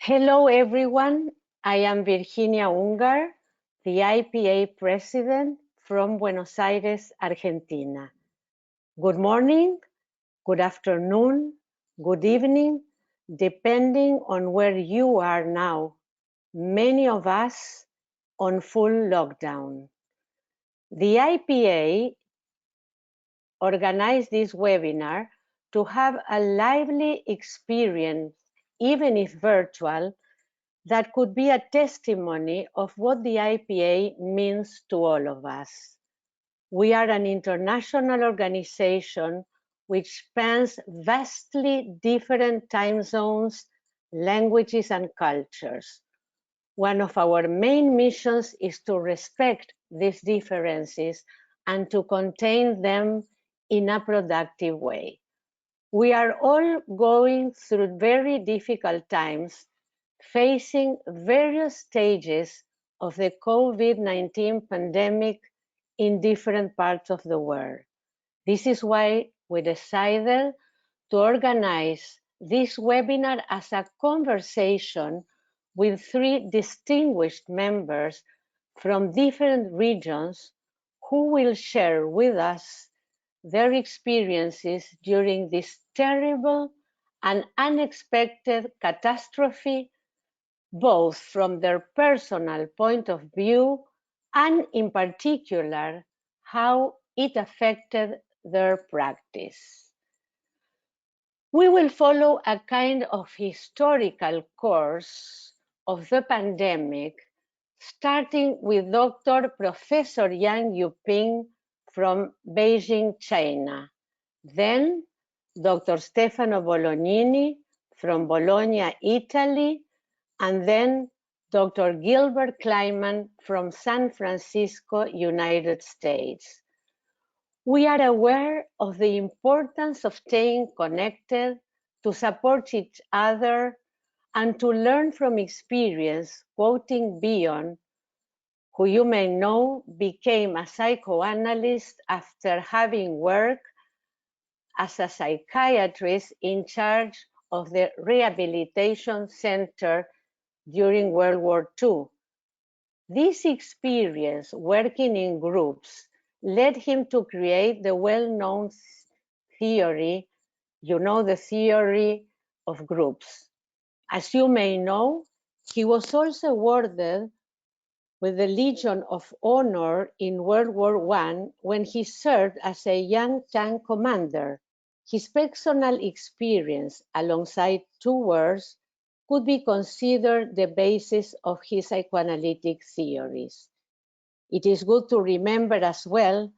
Hello, everyone. I am Virginia Ungar, the IPA president from Buenos Aires, Argentina. Good morning, good afternoon, good evening, depending on where you are now. Many of us on full lockdown. The IPA organized this webinar to have a lively experience, even if virtual, that could be a testimony of what the IPA means to all of us. We are an international organization which spans vastly different time zones, languages, and cultures. One of our main missions is to respect these differences and to contain them in a productive way. We are all going through very difficult times, facing various stages of the COVID-19 pandemic in different parts of the world. This is why we decided to organize this webinar as a conversation with three distinguished members from different regions who will share with us their experiences during this terrible and unexpected catastrophe, both from their personal point of view and in particular, how it affected their practice. We will follow a kind of historical course of the pandemic, starting with Dr. Professor Yang Yuping from Beijing, China. Then Dr. Stefano Bolognini from Bologna, Italy, and then Dr. Gilbert Kleiman from San Francisco, United States. We are aware of the importance of staying connected to support each other and to learn from experience, quoting Bion, who you may know became a psychoanalyst after having worked as a psychiatrist in charge of the rehabilitation center during World War II. This experience working in groups led him to create the well-known theory, the theory of groups. As you may know, he was also awarded with the Legion of Honor in World War I when he served as a young tank commander. His personal experience alongside two words could be considered the basis of his psychoanalytic theories. It is good to remember as well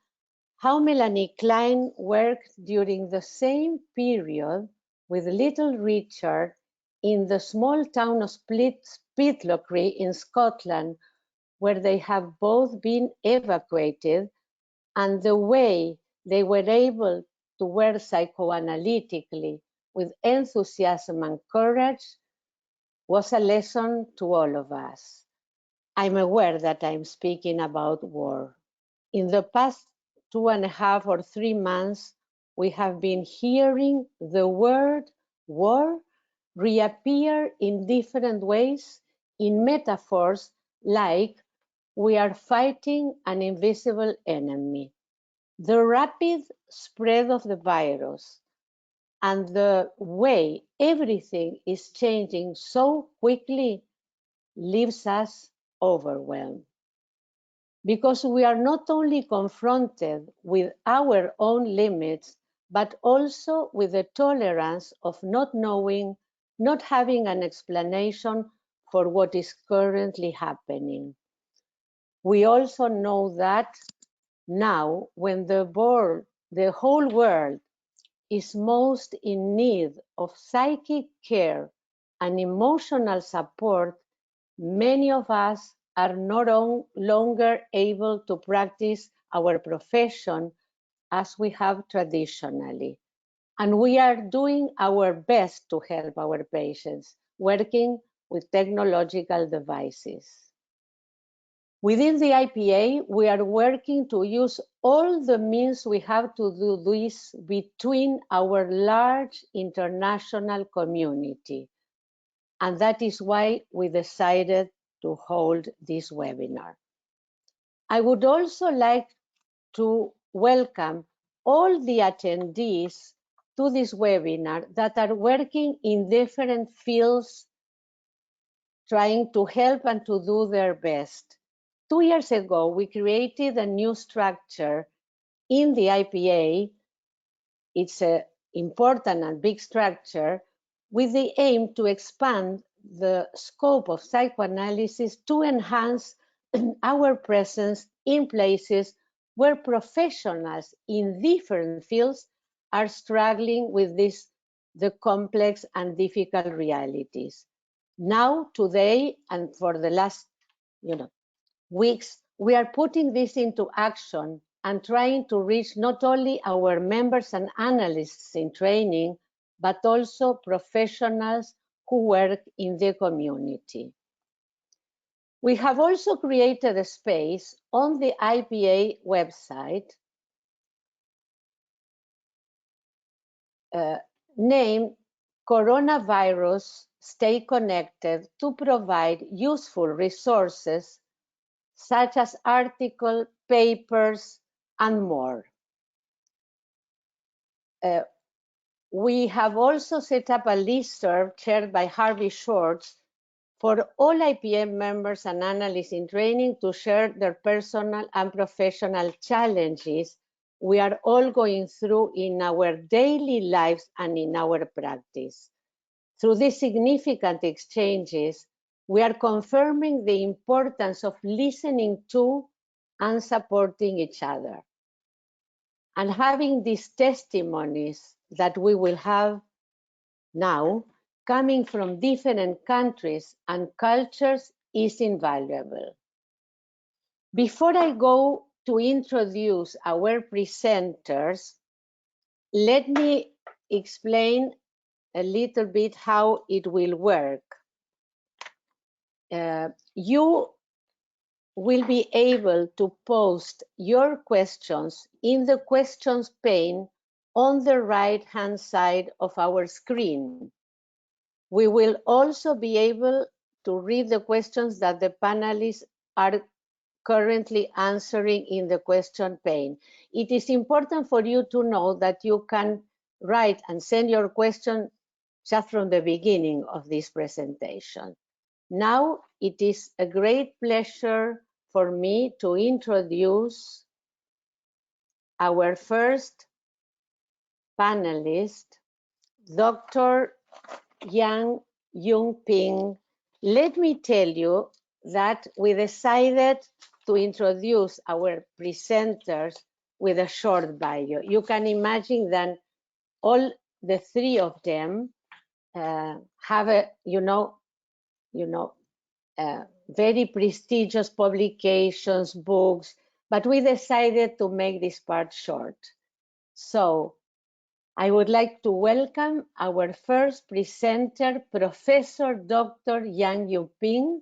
how Melanie Klein worked during the same period with little Richard in the small town of Pitlochry in Scotland, where they have both been evacuated, and the way they were able to work psychoanalytically with enthusiasm and courage was a lesson to all of us. I'm aware that I'm speaking about war. In the past 2.5 or 3 months, we have been hearing the word war reappear in different ways in metaphors like we are fighting an invisible enemy. The rapid spread of the virus and the way everything is changing so quickly leaves us overwhelmed. Because we are not only confronted with our own limits, but also with the tolerance of not knowing, not having an explanation for what is currently happening. We also know that now, when the whole world is most in need of psychic care and emotional support, many of us are no longer able to practice our profession as we have traditionally. And we are doing our best to help our patients, working with technological devices. Within the IPA, we are working to use all the means we have to do this between our large international community. and that is why we decided to hold this webinar. I would also like to welcome all the attendees to this webinar that are working in different fields, trying to help and to do their best. 2 years ago, we created a new structure in the IPA. It's an important and big structure with the aim to expand the scope of psychoanalysis to enhance our presence in places where professionals in different fields are struggling with the complex and difficult realities. Now, today, and for the last weeks, we are putting this into action and trying to reach not only our members and analysts in training, but also professionals who work in the community. We have also created a space on the IPA website named Coronavirus Stay Connected to provide useful resources such as articles, papers, and more. We have also set up a listserv chaired by Harvey Schwartz for all IPM members and analysts in training to share their personal and professional challenges we are all going through in our daily lives and in our practice. Through these significant exchanges, we are confirming the importance of listening to and supporting each other. And having these testimonies that we will have now coming from different countries and cultures is invaluable. Before I go to introduce our presenters, let me explain a little bit how it will work. You will be able to post your questions in the questions pane on the right-hand side of our screen. We will also be able to read the questions that the panelists are currently answering in the question pane. It is important for you to know that you can write and send your question just from the beginning of this presentation. Now, it is a great pleasure for me to introduce our first panelist, Dr. Yang Yunping. Let me tell you that we decided to introduce our presenters with a short bio. You can imagine that all the three of them have a, very prestigious publications, books, but we decided to make this part short. So I would like to welcome our first presenter, Professor Dr. Yang Yunping.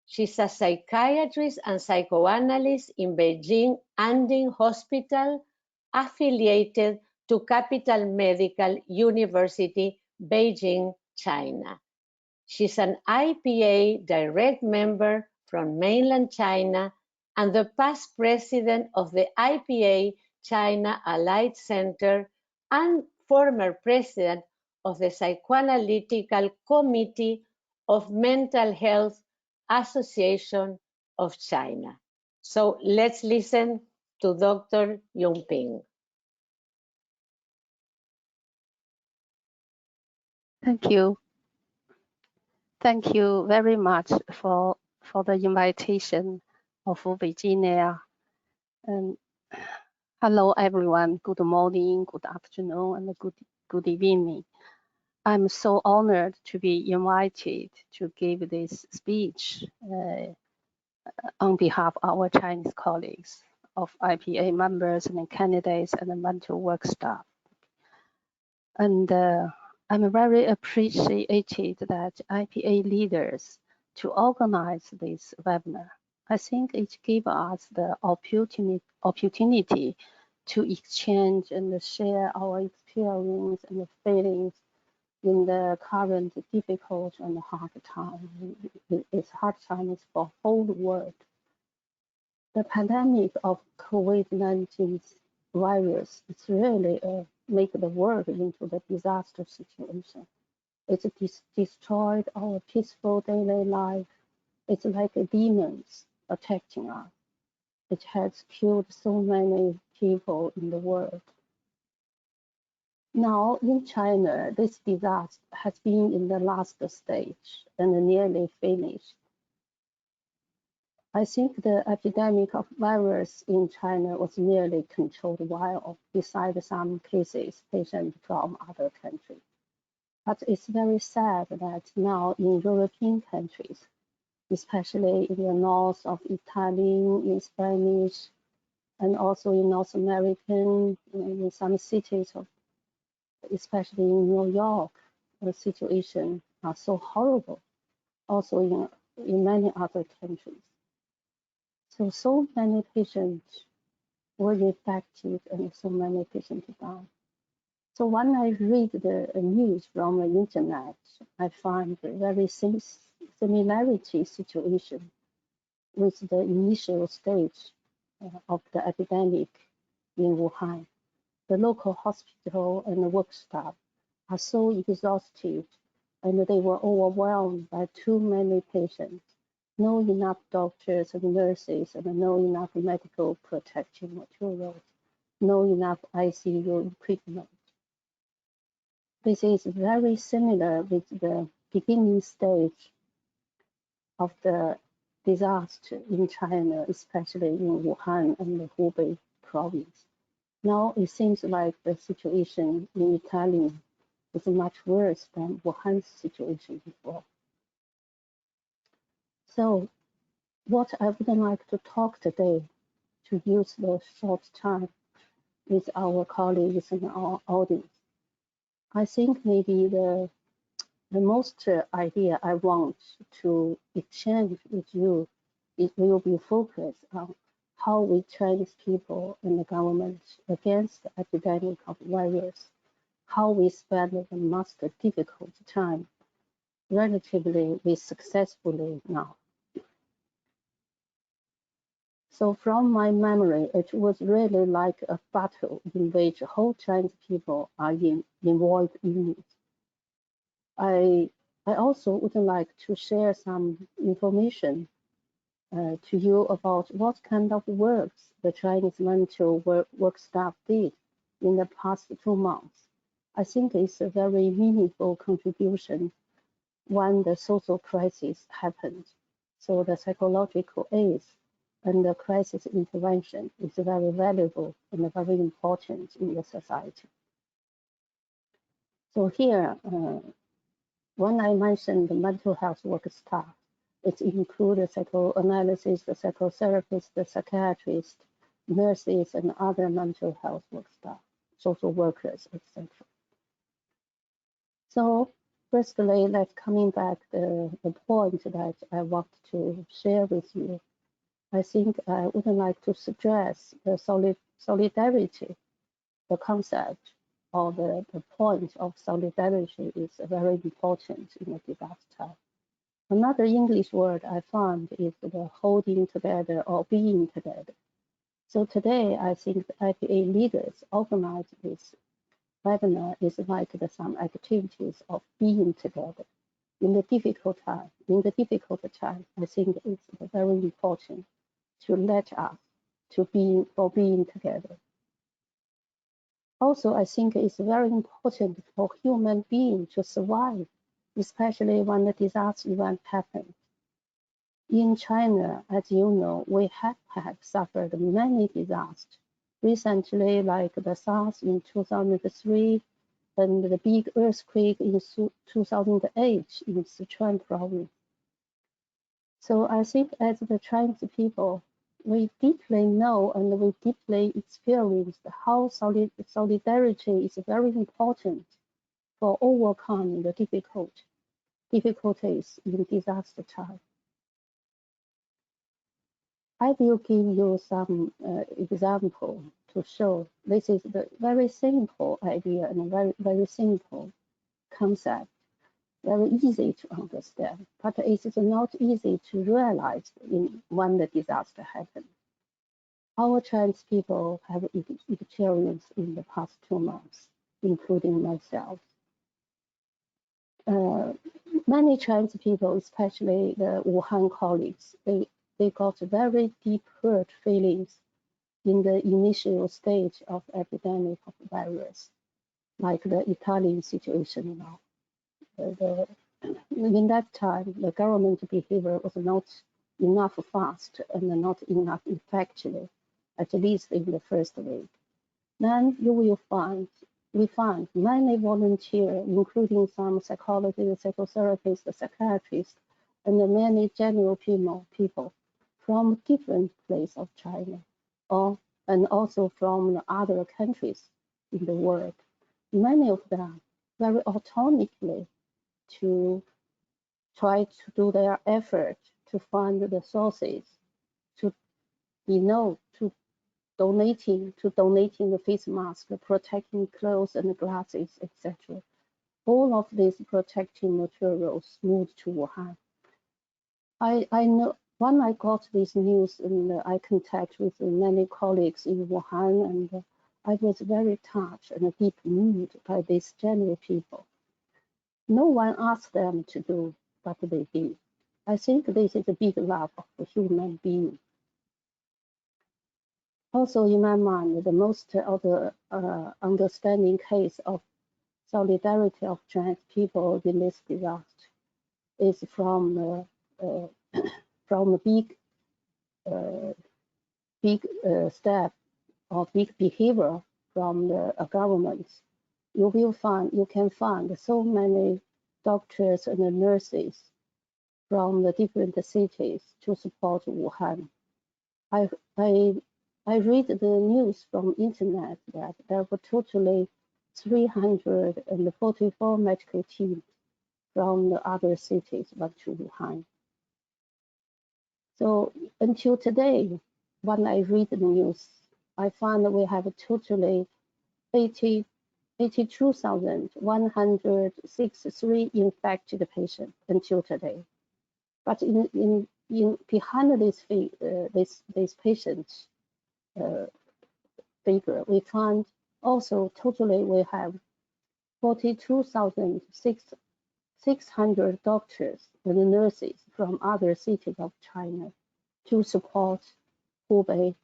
She's a psychiatrist and psychoanalyst in Beijing Anding Hospital, affiliated to Capital Medical University, Beijing, China. She's an IPA direct member from mainland China and the past president of the IPA China Allied Center and former president of the Psychoanalytical Committee of Mental Health Association of China. So let's listen to Dr. Yunping. Thank you. Thank you very much for the invitation of Virginia. And hello, everyone. Good morning, good afternoon, and good evening. I'm so honored to be invited to give this speech on behalf of our Chinese colleagues, of IPA members and candidates and the mental work staff. And I'm very appreciated that IPA leaders to organize this webinar. I think it gives us the opportunity to exchange and share our experience and feelings in the current difficult and hard time. It's hard times for whole world. The pandemic of COVID-19 virus is really make the world into the disaster situation. It's destroyed our peaceful daily life. It's like demons attacking us. It has killed so many people in the world. Now in China, this disaster has been in the last stage and nearly finished. I think the epidemic of virus in China was nearly controlled while, besides some cases, patients from other countries. But it's very sad that now in European countries, especially in the north of Italian, in Spanish, and also in North American, in some cities, especially in New York, the situation are so horrible. Also in many other countries. So many patients were infected and so many patients died. So when I read the news from the internet, I find a very similarity situation with the initial stage of the epidemic in Wuhan. The local hospital and the work staff are so exhausted and they were overwhelmed by too many patients. No enough doctors and nurses and no enough medical protective materials, no enough ICU equipment. This is very similar with the beginning stage of the disaster in China, especially in Wuhan and the Hubei province. Now it seems like the situation in Italy is much worse than Wuhan's situation before. So what I would like to talk today, to use the short time with our colleagues and our audience, I think maybe the most idea I want to exchange with you, it will be focused on how we Chinese people and the government against the epidemic of virus, how we spend the most difficult time relatively successfully now. So from my memory, it was really like a battle in which whole Chinese people are involved in it. I also would like to share some information to you about what kind of works the Chinese mental work staff did in the past 2 months. I think it's a very meaningful contribution when the social crisis happened. So the psychological aid and the crisis intervention is very valuable and very important in the society. So here, when I mentioned the mental health work staff, it includes the psychoanalysis, the psychotherapist, the psychiatrist, nurses, and other mental health work staff, social workers, etc. So firstly, let's coming back the point that I want to share with you. I think I would like to suggest the solidarity, the concept or the point of solidarity is very important in a disaster. Another English word I found is the holding together or being together. So today, I think the IPA leaders organize this webinar is like some activities of being together. In the difficult time, I think it's very important to let us to being together. Also, I think it's very important for human beings to survive, especially when the disaster event happens. In China, as you know, we have suffered many disasters. Recently, like the SARS in 2003 and the big earthquake in 2008 in Sichuan province. So I think as the Chinese people, we deeply know and we deeply experience how solidarity is very important for overcoming the difficulties in disaster time. I will give you some example to show this is the very simple idea and very simple concept, very easy to understand, but it is not easy to realize when the disaster happens. Our Chinese people have experienced in the past 2 months, including myself. Many Chinese people, especially the Wuhan colleagues, they got very deep hurt feelings in the initial stage of epidemic of virus, like the Italian situation now. In that time, the government behavior was not enough fast and not enough effectively, at least in the first week. Then you will find, we find many volunteers, including some psychologists, psychotherapists, psychiatrists, and many general people from different places of China, and also from other countries in the world. Many of them very autonomously to try to do their effort to find the sources, to to donating the face mask, protecting clothes and glasses, etc. All of these protecting materials moved to Wuhan. I know when I got this news and I contact with many colleagues in Wuhan, and I was very touched and deep moved by these general people. No one asked them to do, but they did. I think this is a big love of a human being. Also, in my mind, the most of the understanding case of solidarity of Chinese people in this disaster is from a big step or big behavior from the government. You can find so many doctors and nurses from the different cities to support Wuhan. I read the news from internet that there were totally 344 medical teams from the other cities went to Wuhan. So until today, when I read the news, I find that we have totally 82,163 infected patients until today. But in behind this patients figure, we find also totally we have 42,600 doctors and nurses from other cities of China to support Hubei.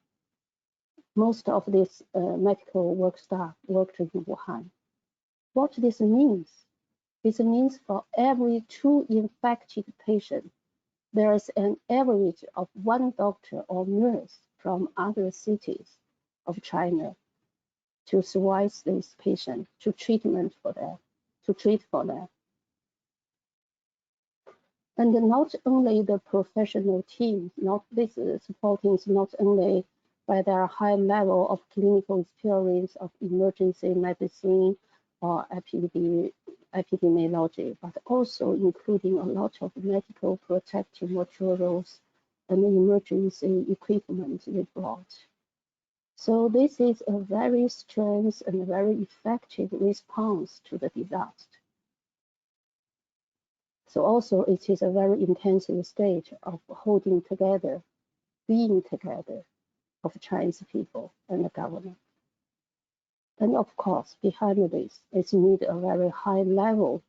Most of this medical work staff worked in Wuhan. What this means? This means for every 2 infected patients, there is an average of 1 doctor or nurse from other cities of China to supervise these patients, to treat for them. And not only the professional team, this supporting is not only by their high level of clinical experience of emergency medicine or epidemiology, but also including a lot of medical protective materials and emergency equipment they brought. So this is a very strange and very effective response to the disaster. So also it is a very intensive stage of holding together, being together of Chinese people and the government. And of course, behind this, it's need a very high level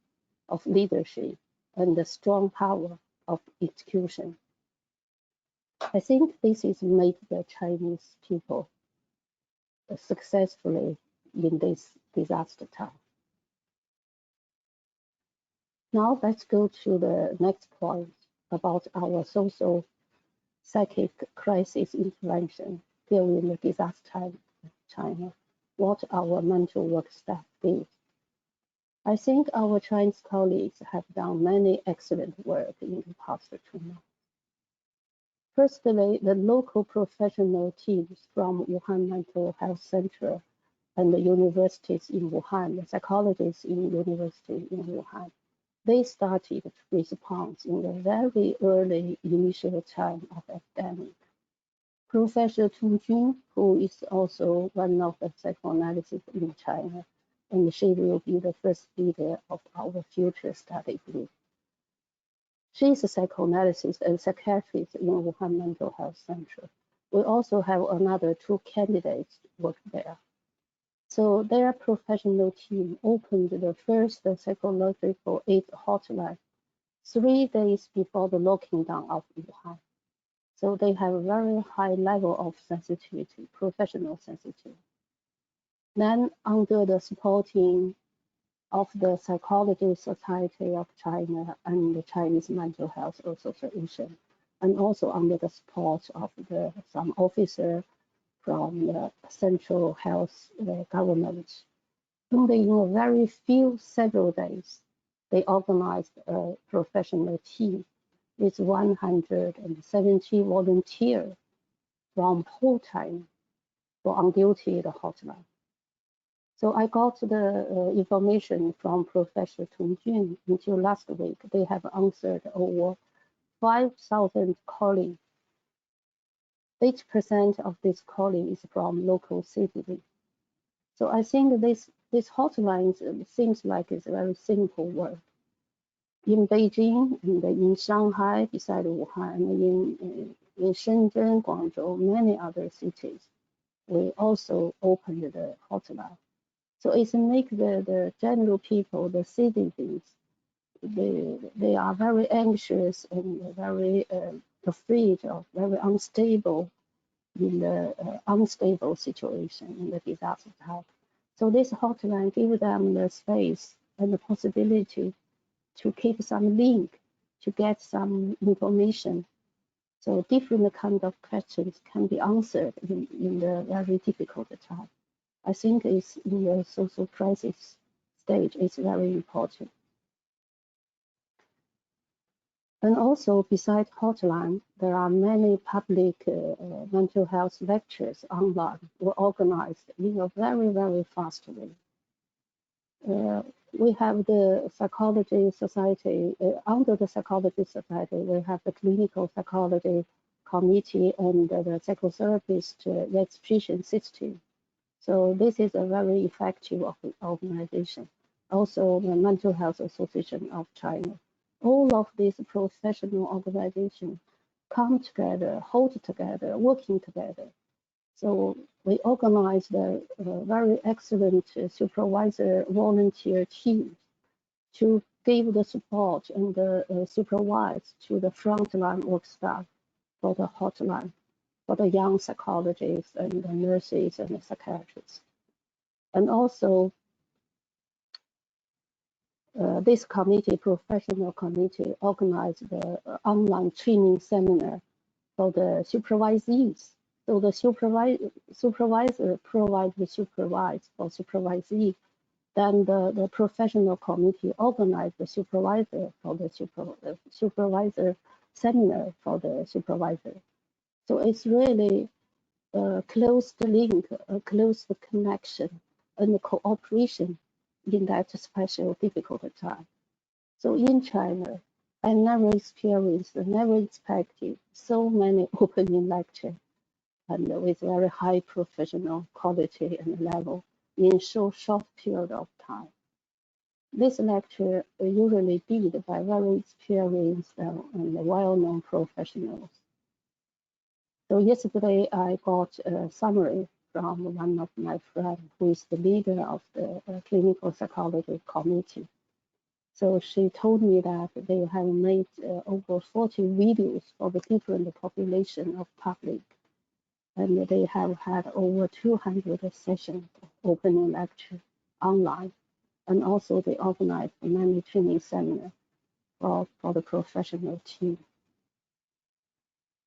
of leadership and the strong power of execution. I think this is made the Chinese people successfully in this disaster time. Now let's go to the next point about our social psychic crisis intervention during the disaster time in China, what our mental work staff did. I think our Chinese colleagues have done many excellent work in the past 2 months. Firstly, the local professional teams from Wuhan Mental Health Center and the universities in Wuhan, the psychologists in university in Wuhan, they started to respond in the very early initial time of epidemic. Professor Tu Jun, who is also one of the psychoanalysts in China, and she will be the first leader of our future study group. She is a psychoanalyst and psychiatrist in Wuhan Mental Health Center. We also have another 2 candidates work there. So their professional team opened the first psychological aid hotline 3 days before the locking down of Wuhan. So they have a very high level of sensitivity, professional sensitivity. Then under the supporting of the Psychology Society of China and the Chinese Mental Health Association, and also under the support of some officer from the Central Health Government. Only in a very few several days, they organized a professional team with 170 volunteers from whole China for on duty at the hotline. So I got the information from Professor Tong Jun until last week. They have answered over 5,000 calling. 8% of this calling is from local citizens. So I think this hotline seems like it's a very simple work. In Beijing and in Shanghai, beside Wuhan, and in Shenzhen, Guangzhou, many other cities, we also opened the hotline. So it makes the general people, the citizens, they are very anxious and very afraid of very unstable in the unstable situation in the disaster time. So this hotline gives them the space and the possibility to keep some link, to get some information. So different kind of questions can be answered in the very difficult time. I think it's in the social crisis stage, it's very important. And also, besides hotline, there are many public mental health lectures online were organized in a very, very fast way. We have the Psychology Society, under the Psychology Society, we have the Clinical Psychology Committee and the Psychotherapist Registration System. So this is a very effective organization. Also, the Mental Health Association of China. All of these professional organizations come together, hold together, working together. So we organized a very excellent supervisor volunteer team to give the support and supervise to the frontline work staff for the hotline, for the young psychologists and the nurses and the psychiatrists. And also, this committee, professional committee, organized the online training seminar for the supervisees. So the supervisor provides the supervise for supervisee. Then the professional committee organized the supervisor for the supervisor seminar for the supervisor. So it's really a close link, a close connection, and cooperation in that special difficult time. So in China, I never experienced, never expected so many opening lectures and with very high professional quality and level in so short period of time. This lecture usually did by very experienced and well-known professionals. So yesterday I got a summary from one of my friends who is the leader of the clinical psychology committee. So she told me that they have made over 40 videos for the different population of public, and they have had over 200 sessions of opening lecture online, and also they organized many training seminars for the professional team.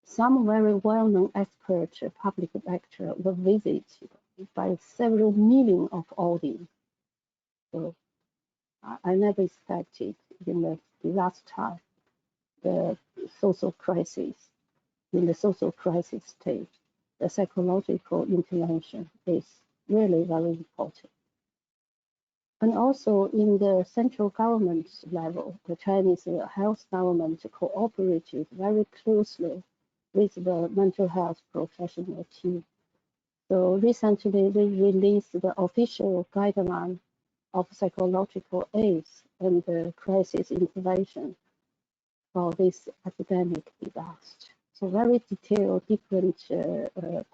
Some very well-known expert public lecture were visited by several million of audience. So I never expected in the last time the social crisis, in the social crisis stage, the psychological intervention is really very important. And also in the central government level, the Chinese health government cooperated very closely with the mental health professional team. So recently they released the official guideline of psychological aids and crisis intervention for this epidemic disaster. So very detailed, different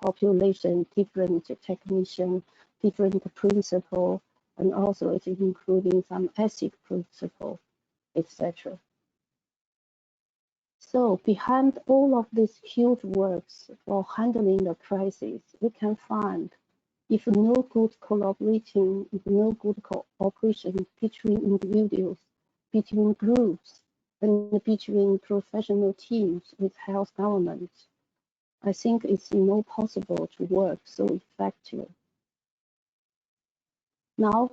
population, different technician, different principle, and also it's including some ethic principle, etc. So behind all of these huge works for handling the crisis, we can find if no good collaborating, if no good cooperation between individuals, between groups, and between professional teams with health government, I think it's not possible to work so effectively. Now,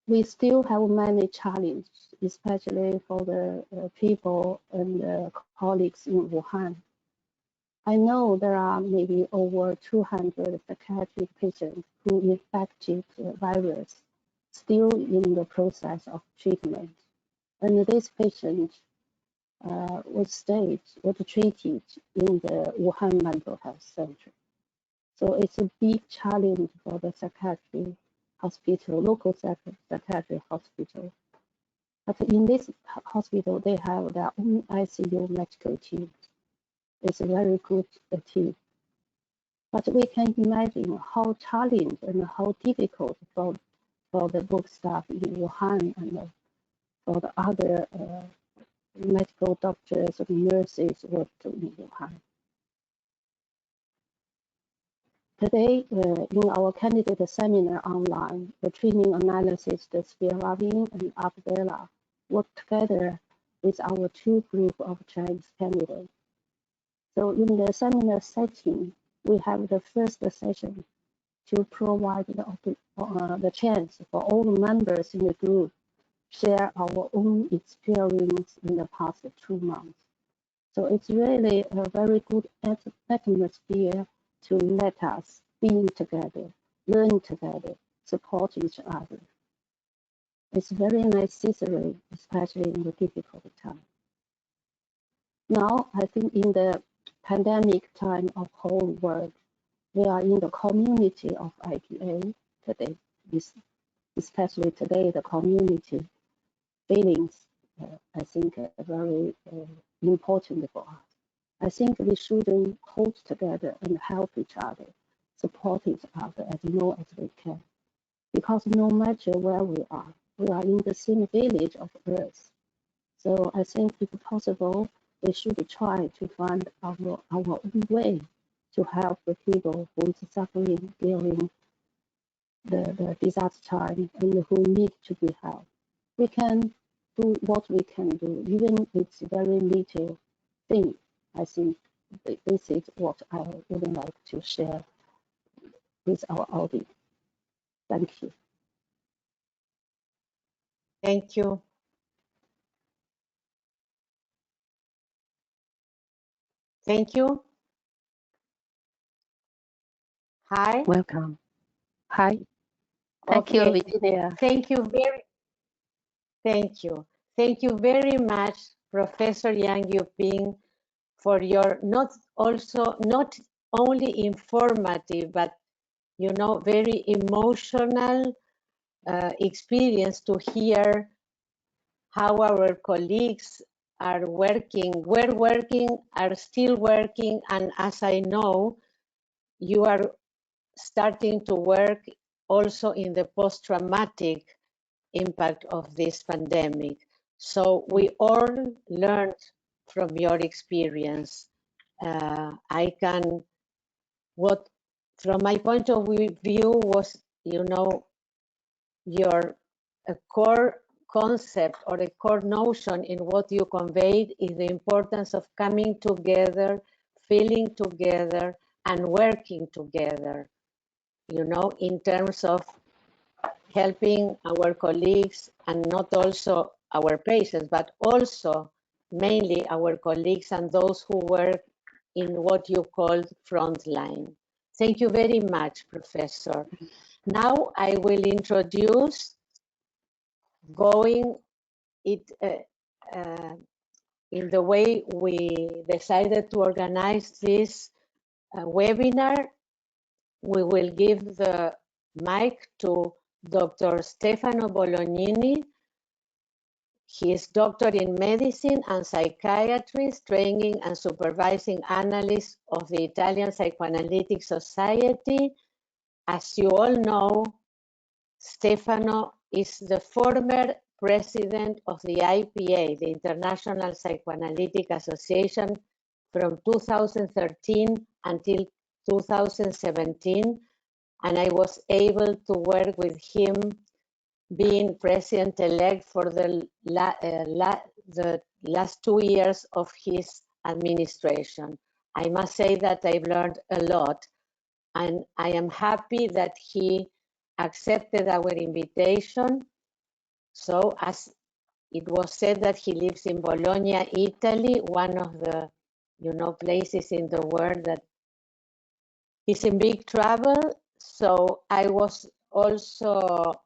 we still have many challenges, especially for the people and colleagues in Wuhan. I know there are maybe over 200 psychiatric patients who infected virus still in the process of treatment. And these patients was treated in the Wuhan Mental Health Center. So it's a big challenge for the psychiatry hospital, local psychiatry hospital. But in this hospital, they have their own ICU medical team. It's a very good team. But we can imagine how challenging and how difficult for the book staff in Wuhan and for the other medical doctors and nurses worked in Wuhan. Today, in our candidate seminar online, the training analysis, the Spiravin and Abdella worked together with our two groups of Chinese candidates. So in the seminar setting, we have the first session to provide the chance for all the members in the group share our own experience in the past 2 months. So it's really a very good atmosphere to let us be together, learn together, support each other. It's very necessary, especially in the difficult time. Now, I think in the pandemic time of whole world, we are in the community of IPA today, especially today, the community feelings, I think, are very important for us. I think we shouldn't hold together and help each other, support each other as much as we can. Because no matter where we are in the same village of Earth. So I think if possible, we should try to find our own way to help the people who is suffering during the disaster time and who need to be helped. We can do what we can do, even if it's very little thing. I think this is what I would like to share with our audience. Thank you. Thank you. Thank you. Hi. Welcome. Hi. Thank you, Virginia. Thank you very much, Professor Yang Yuping, for your not only informative, but very emotional experience to hear how our colleagues are working, were working, are still working, and as I know, you are starting to work also in the post-traumatic impact of this pandemic. So we all learned from your experience. From my point of view was, your core concept or a core notion in what you conveyed is the importance of coming together, feeling together, and working together, in terms of helping our colleagues and not also our patients, but also mainly our colleagues and those who work in what you called frontline. Thank you very much, Professor. Now I will introduce, going it in the way we decided to organize this webinar, we will give the mic to Dr. Stefano Bolognini. He is doctor in medicine and psychiatry, training and supervising analyst of the Italian Psychoanalytic Society. As you all know, Stefano is the former president of the IPA, the International Psychoanalytic Association, from 2013 until 2017, and I was able to work with him being president-elect for the last 2 years of his administration. I must say that I've learned a lot, and I am happy that he accepted our invitation. So as it was said that he lives in Bologna, Italy, one of the places in the world that is in big trouble. So I've also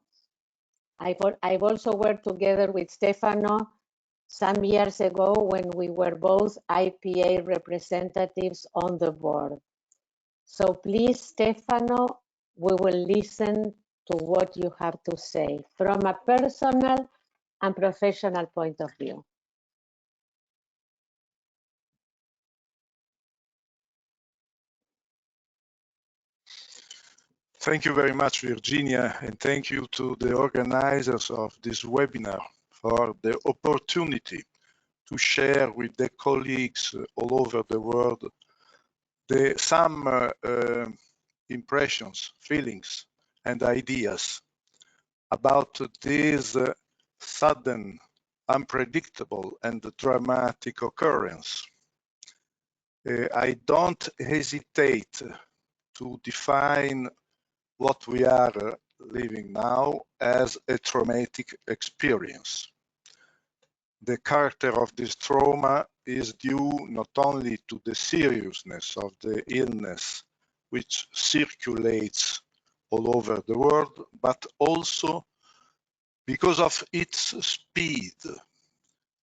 worked together with Stefano some years ago when we were both IPA representatives on the board. So please, Stefano, we will listen to what you have to say from a personal and professional point of view. Thank you very much, Virginia, and thank you to the organizers of this webinar for the opportunity to share with the colleagues all over the world some impressions, feelings, and ideas about this sudden, unpredictable, and dramatic occurrence. I don't hesitate to define what we are living now as a traumatic experience. The character of this trauma is due not only to the seriousness of the illness, which circulates all over the world, but also because of its speed,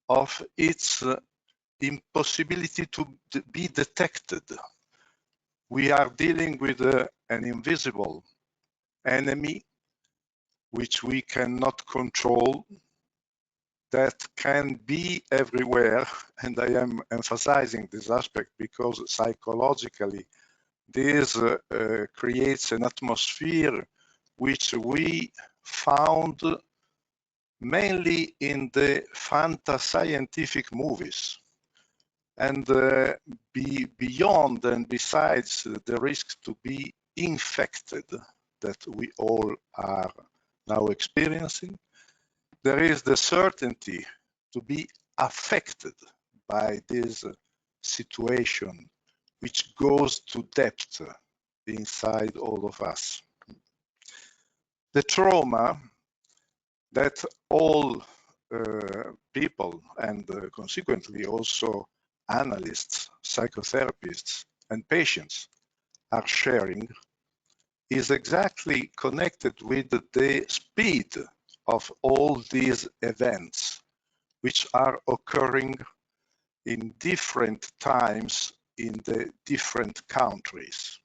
of its impossibility to be detected. We are dealing with an invisible enemy which we cannot control, that can be everywhere, and I am emphasizing this aspect because psychologically this creates an atmosphere which we found mainly in the fantascientific movies. And beyond and besides the risk to be infected that we all are now experiencing, there is the certainty to be affected by this situation, which goes to depth inside all of us. The trauma that all people, and consequently also analysts, psychotherapists, and patients are sharing is exactly connected with the speed of all these events, which are occurring in different times in the different countries.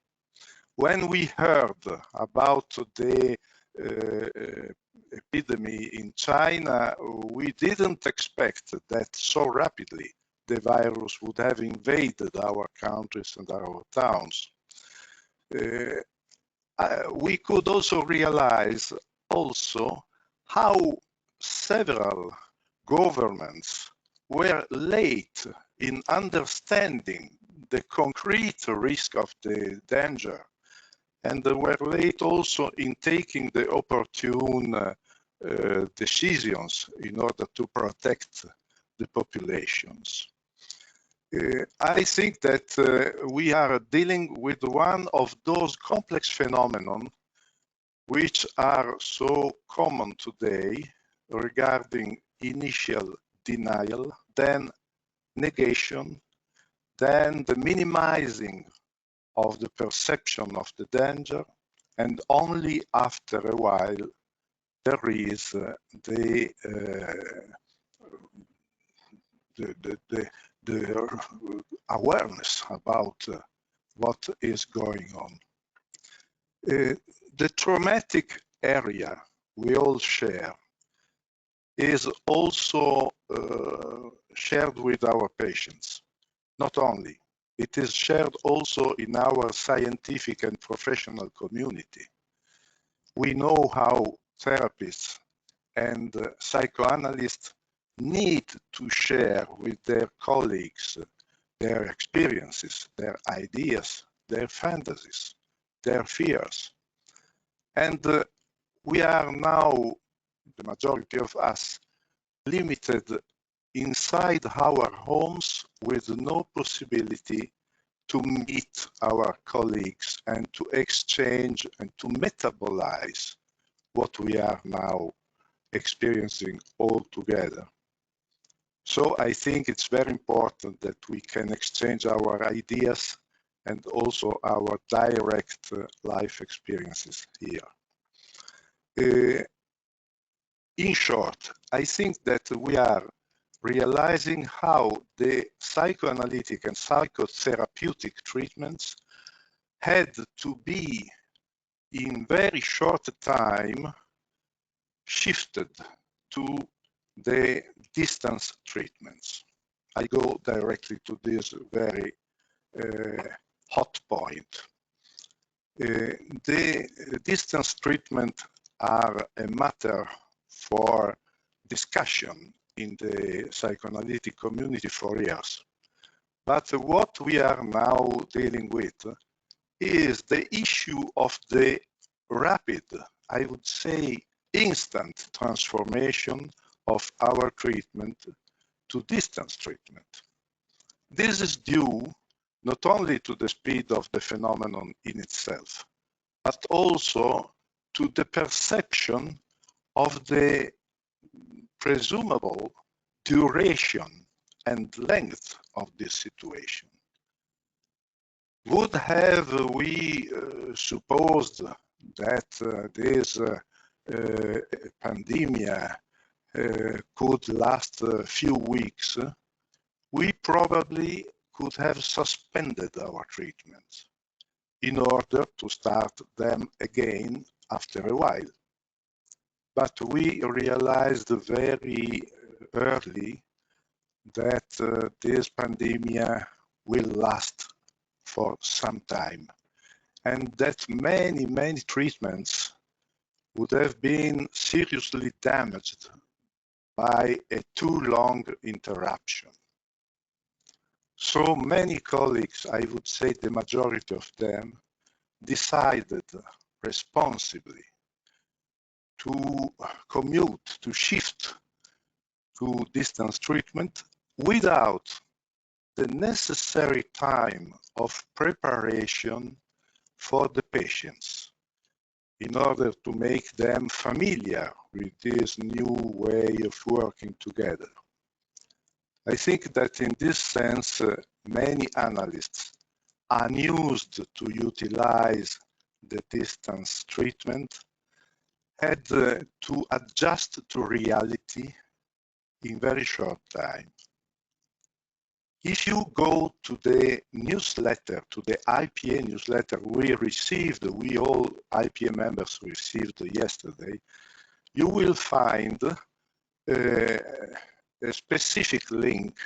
When we heard about the epidemic in China, we didn't expect that so rapidly the virus would have invaded our countries and our towns. We could also realize how several governments were late in understanding the concrete risk of the danger, and they were late also in taking the opportune decisions in order to protect the populations. I think that we are dealing with one of those complex phenomena which are so common today regarding initial denial, then negation, then the minimizing of the perception of the danger, and only after a while there is the awareness about what is going on. The traumatic area we all share is also shared with our patients. Not only, it is shared also in our scientific and professional community. We know how therapists and psychoanalysts need to share with their colleagues their experiences, their ideas, their fantasies, their fears. And we are now, the majority of us, limited inside our homes with no possibility to meet our colleagues and to exchange and to metabolize what we are now experiencing all together. So I think it's very important that we can exchange our ideas and also our direct life experiences here. In short, I think that we are realizing how the psychoanalytic and psychotherapeutic treatments had to be, in very short time, shifted to the distance treatments. I go directly to this very hot point. The distance treatment are a matter for discussion in the psychoanalytic community for years. But what we are now dealing with is the issue of the rapid, I would say instant transformation of our treatment to distance treatment. This is due not only to the speed of the phenomenon in itself, but also to the perception of the presumable duration and length of this situation. Would have we supposed that this pandemic could last a few weeks, we probably could have suspended our treatments in order to start them again after a while. But we realized very early that this pandemic will last for some time, and that many treatments would have been seriously damaged by a too long interruption. So many colleagues, I would say the majority of them, decided responsibly to commute, to shift to distance treatment without the necessary time of preparation for the patients in order to make them familiar with this new way of working together. I think that in this sense, many analysts, unused to utilize the distance treatment, had to adjust to reality in very short time. If you go to the newsletter, to the IPA newsletter we all IPA members received yesterday, you will find a specific link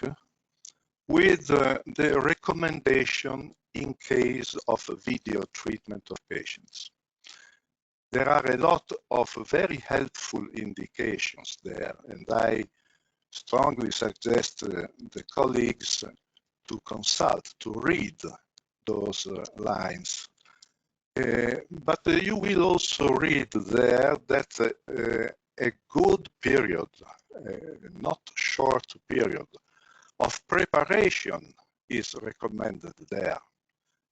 with the recommendation in case of video treatment of patients. There are a lot of very helpful indications there, and I strongly suggest the colleagues to consult, to read those lines. But you will also read there that a good period, not short period, of preparation is recommended there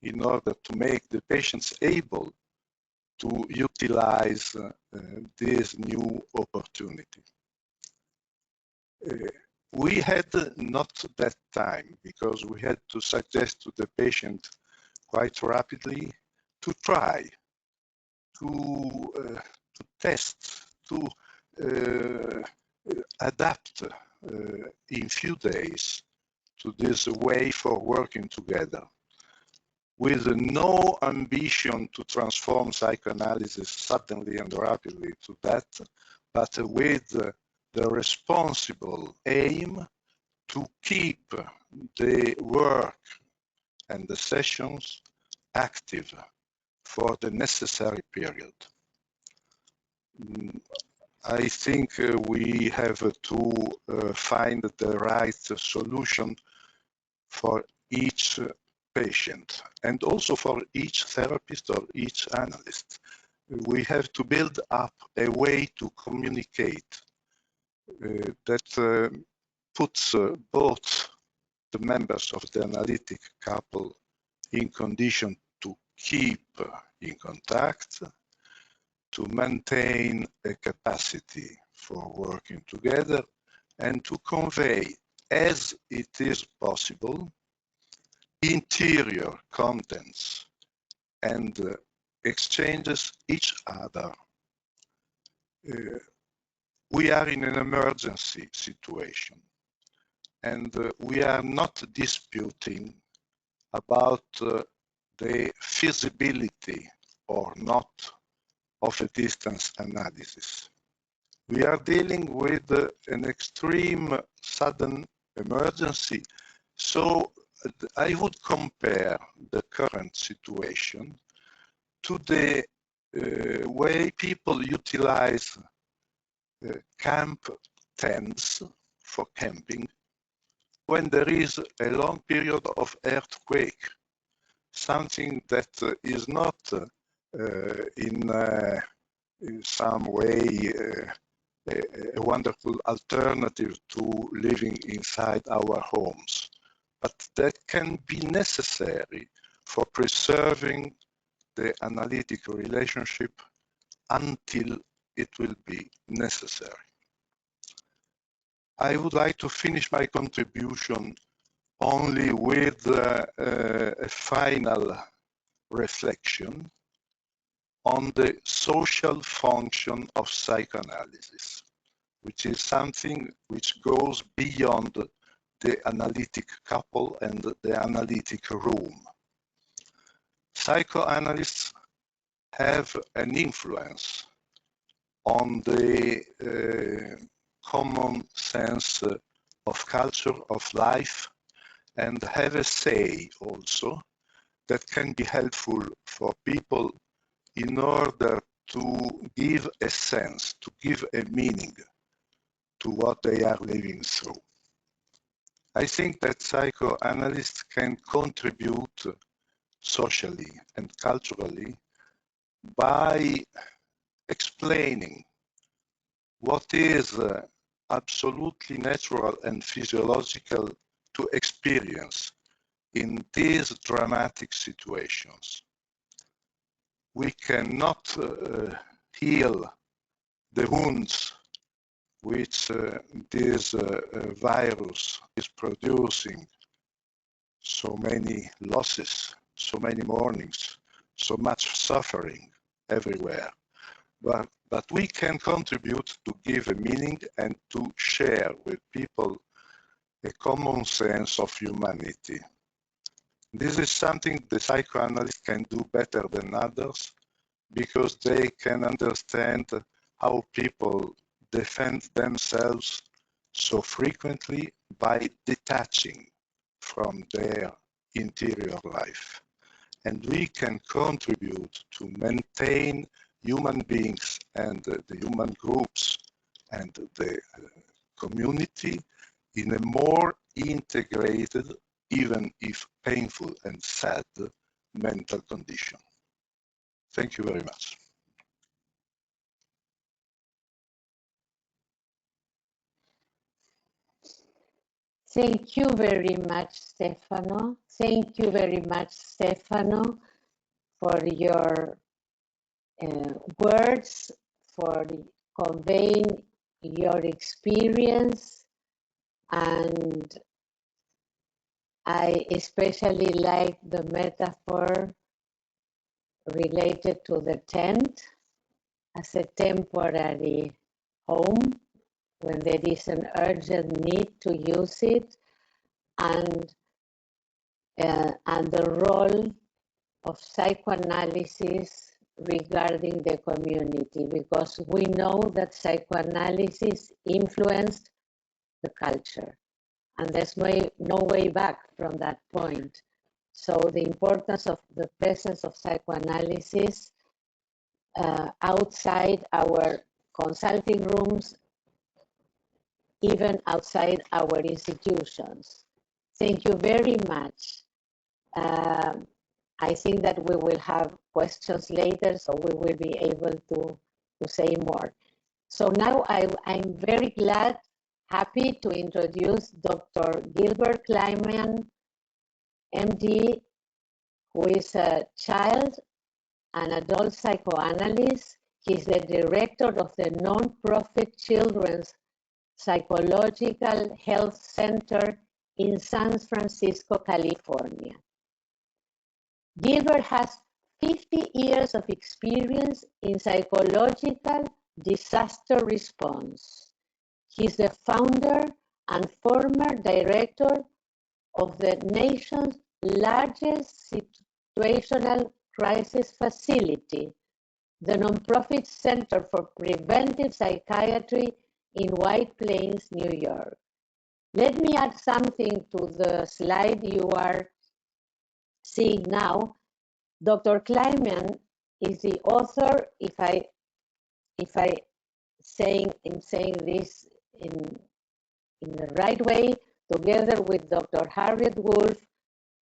in order to make the patients able to utilize this new opportunity. We had not that time because we had to suggest to the patient quite rapidly to try, to test, to adapt in few days to this way for working together. with no ambition to transform psychoanalysis suddenly and rapidly to that, but with the responsible aim to keep the work and the sessions active for the necessary period. I think we have to find the right solution for each patient and also for each therapist or each analyst. We have to build up a way to communicate that puts both the members of the analytic couple in condition to keep in contact, to maintain a capacity for working together, and to convey, as it is possible, interior contents and exchanges each other. We are in an emergency situation, and we are not disputing about the feasibility or not of a distance analysis. We are dealing with an extreme sudden emergency, so I would compare the current situation to the way people utilize camp tents for camping when there is a long period of earthquake, something that is not in some way a wonderful alternative to living inside our homes, but that can be necessary for preserving the analytic relationship until it will be necessary. I would like to finish my contribution only with a final reflection on the social function of psychoanalysis, which is something which goes beyond the analytic couple and the analytic room. Psychoanalysts have an influence on the common sense of culture, of life, and have a say also that can be helpful for people in order to give a sense, to give a meaning to what they are living through. I think that psychoanalysts can contribute socially and culturally by explaining what is absolutely natural and physiological to experience in these dramatic situations. We cannot heal the wounds which this virus is producing, so many losses, so many mournings, so much suffering everywhere. But we can contribute to give a meaning and to share with people a common sense of humanity. This is something the psychoanalyst can do better than others because they can understand how people defend themselves so frequently by detaching from their interior life. And we can contribute to maintain human beings and the human groups and the community in a more integrated, even if painful and sad, mental condition. Thank you very much. Thank you very much, Stefano. Thank you very much, Stefano, for your words, for conveying your experience. And I especially like the metaphor related to the tent as a temporary home when there is an urgent need to use it, and the role of psychoanalysis regarding the community, because we know that psychoanalysis influenced the culture, and there's no way back from that point. So the importance of the presence of psychoanalysis outside our consulting rooms, even outside our institutions. Thank you very much. I think that we will have questions later, so we will be able to say more. So now I'm very glad, happy to introduce Dr. Gilbert Kleiman, MD, who is a child and adult psychoanalyst. He's the director of the non-profit Children's Psychological Health Center in San Francisco, California. Gilbert has 50 years of experience in psychological disaster response. He's the founder and former director of the nation's largest situational crisis facility, the nonprofit Center for Preventive Psychiatry in White Plains, New York. Let me add something to the slide you are seeing now. Dr. Kleiman is the author, if I saying this in the right way, together with Dr. Harriet Wolf.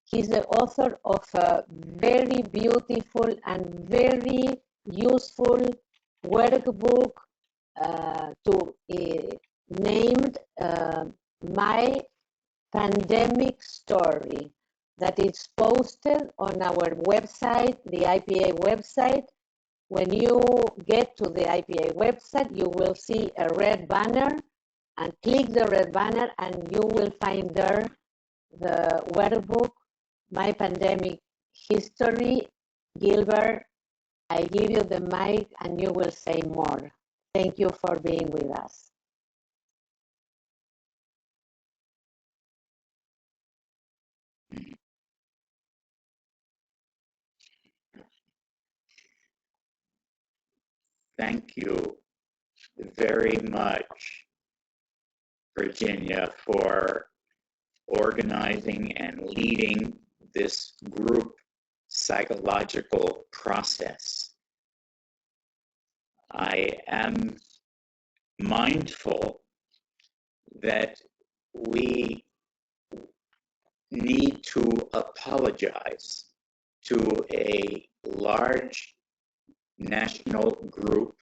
He's the author of a very beautiful and very useful workbook named My Pandemic Story, that is posted on our website, the IPA website. When you get to the IPA website, you will see a red banner, and click the red banner and you will find there the workbook, My Pandemic History. Gilbert, I give you the mic and you will say more. Thank you for being with us. Thank you very much, Virginia, for organizing and leading this group psychological process. I am mindful that we need to apologize to a large national group,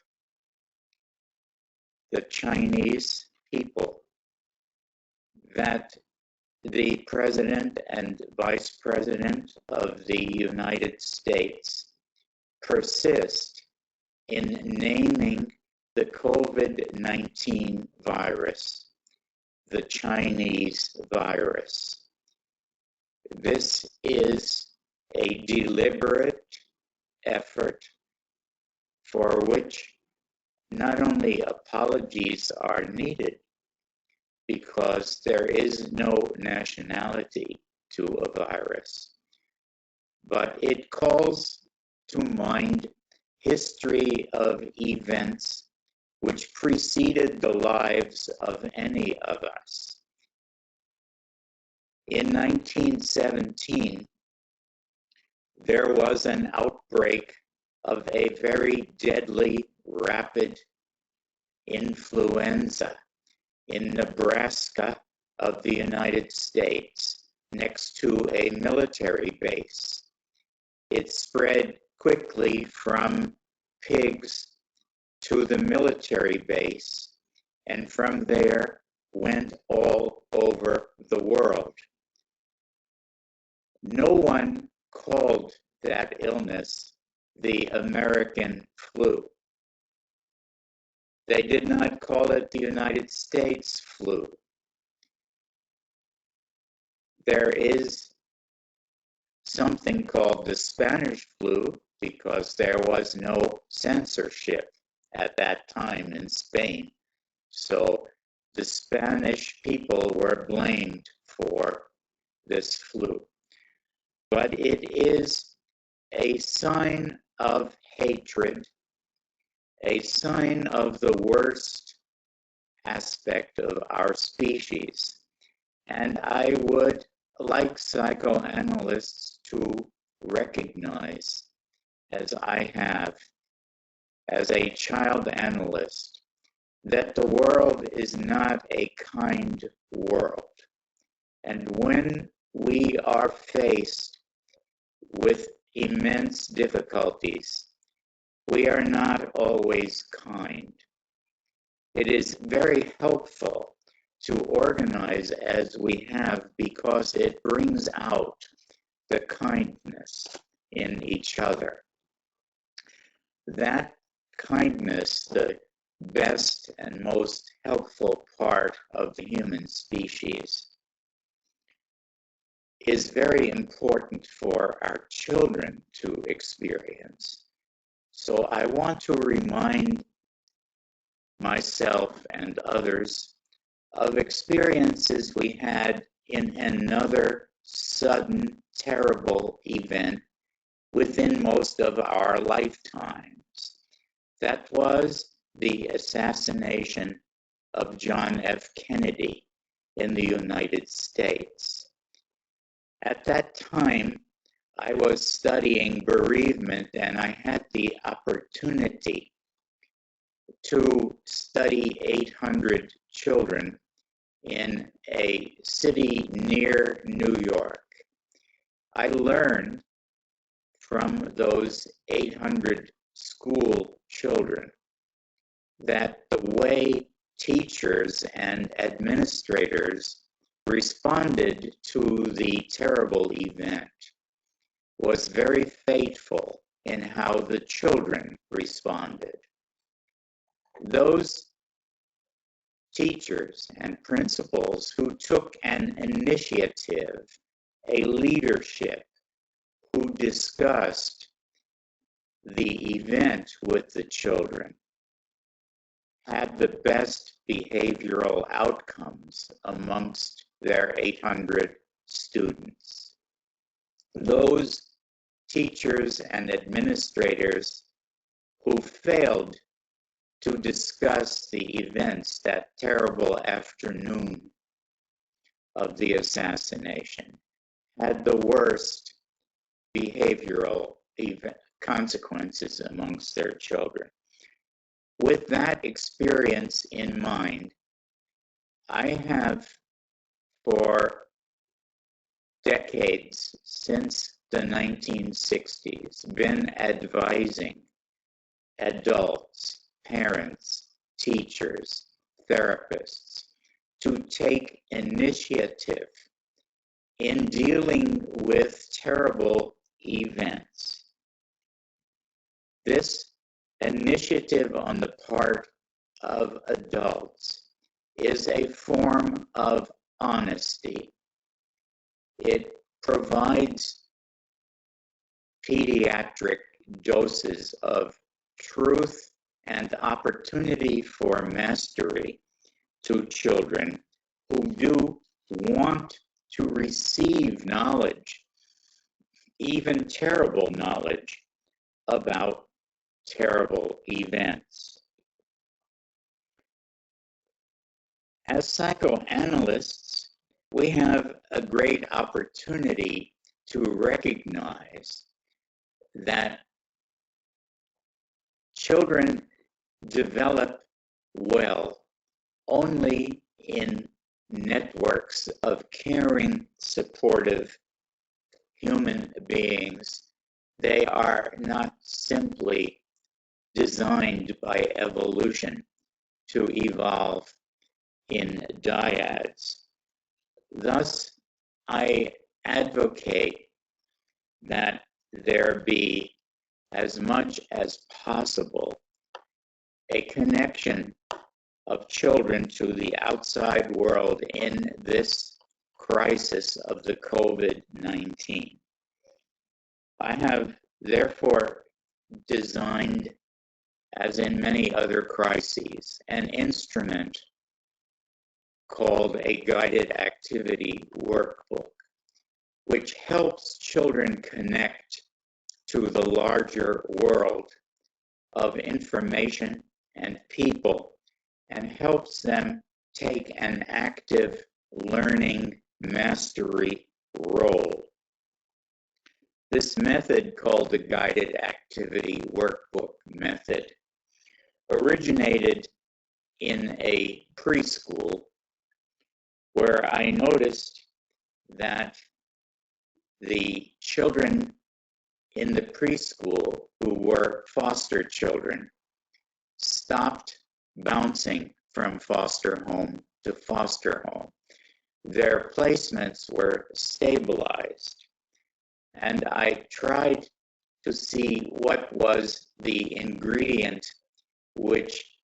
the Chinese people, that the President and Vice President of the United States persist in naming the COVID-19 virus the Chinese virus. This is a deliberate effort for which not only apologies are needed, because there is no nationality to a virus, but it calls to mind history of events which preceded the lives of any of us. In 1917, there was an outbreak of a very deadly, rapid influenza in Nebraska of the United States, next to a military base. It spread quickly from pigs to the military base, and from there went all over the world. No one called that illness the American flu. They did not call it the United States flu. There is something called the Spanish flu because there was no censorship at that time in Spain. So the Spanish people were blamed for this flu. But it is a sign of hatred, a sign of the worst aspect of our species. And I would like psychoanalysts to recognize, as I have, as a child analyst, that the world is not a kind world. And when we are faced with immense difficulties, we are not always kind. It is very helpful to organize as we have because it brings out the kindness in each other. That kindness, the best and most helpful part of the human species, is very important for our children to experience. So I want to remind myself and others of experiences we had in another sudden, terrible event within most of our lifetimes. That was the assassination of John F. Kennedy in the United States. At that time, I was studying bereavement, and I had the opportunity to study 800 children in a city near New York. I learned from those 800 school children that the way teachers and administrators responded to the terrible event was very faithful in how the children responded. Those teachers and principals who took an initiative, a leadership, who discussed the event with the children, had the best behavioral outcomes amongst their 800 students. Those teachers and administrators who failed to discuss the events that terrible afternoon of the assassination had the worst behavioral consequences amongst their children. With that experience in mind, I have for decades since the 1960s been advising adults, parents, teachers, therapists to take initiative in dealing with terrible events. This initiative on the part of adults is a form of honesty. It provides pediatric doses of truth and opportunity for mastery to children who do want to receive knowledge, even terrible knowledge, about terrible events. As psychoanalysts, we have a great opportunity to recognize that children develop well only in networks of caring, supportive human beings. They are not simply designed by evolution to evolve in dyads. Thus, I advocate that there be, as much as possible, a connection of children to the outside world in this crisis of the COVID-19. I have therefore designed, as in many other crises, an instrument called a guided activity workbook, which helps children connect to the larger world of information and people and helps them take an active learning mastery role. This method, called the Guided Activity Workbook method, originated in a preschool where I noticed that the children in the preschool who were foster children stopped bouncing from foster home to foster home. Their placements were stabilized, and I tried to see what was the ingredient which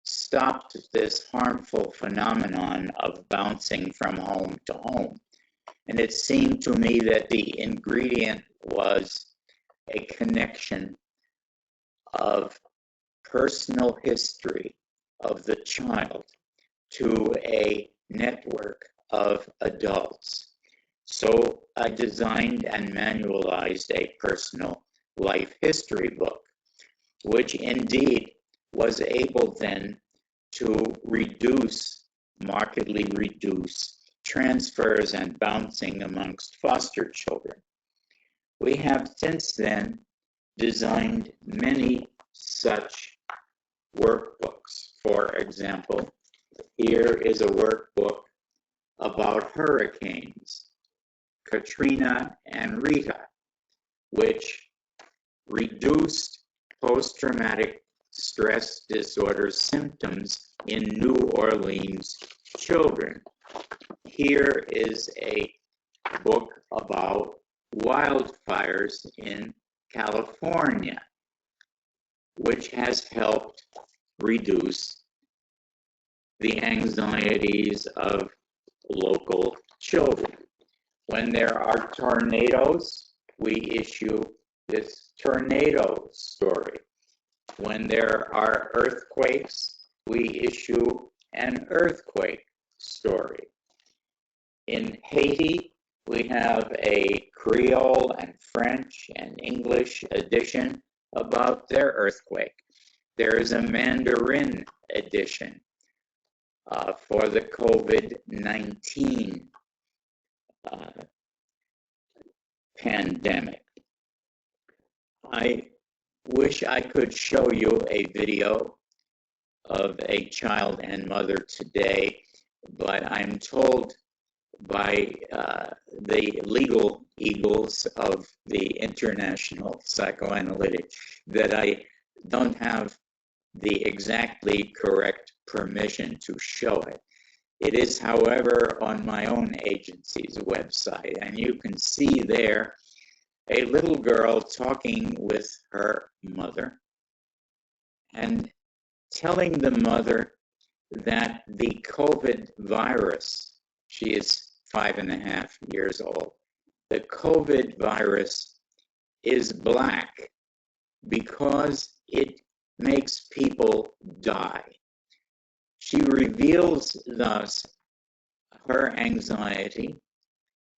stopped this harmful phenomenon of bouncing from home to home. And it seemed to me that the ingredient was a connection of personal history of the child to a network of adults. So I designed and manualized a personal life history book, which indeed was able then to markedly reduce transfers and bouncing amongst foster children. We have since then designed many such workbooks. For example, here is a workbook about hurricanes, Katrina and Rita, which reduced post-traumatic stress disorder symptoms in New Orleans children. Here is a book about wildfires in California, which has helped reduce the anxieties of local children. When there are tornadoes, we issue this tornado story. When there are earthquakes, we issue an earthquake story. In Haiti, we have a Creole and French and English edition about their earthquake. There is a Mandarin edition for the COVID-19 pandemic. I wish I could show you a video of a child and mother today, but I'm told by the legal eagles of the International Psychoanalytic that I don't have the exactly correct permission to show it. It is, however, on my own agency's website, and you can see there a little girl talking with her mother and telling the mother that the COVID virus, she is 5.5 years old, the COVID virus is black because it makes people die. She reveals thus her anxiety.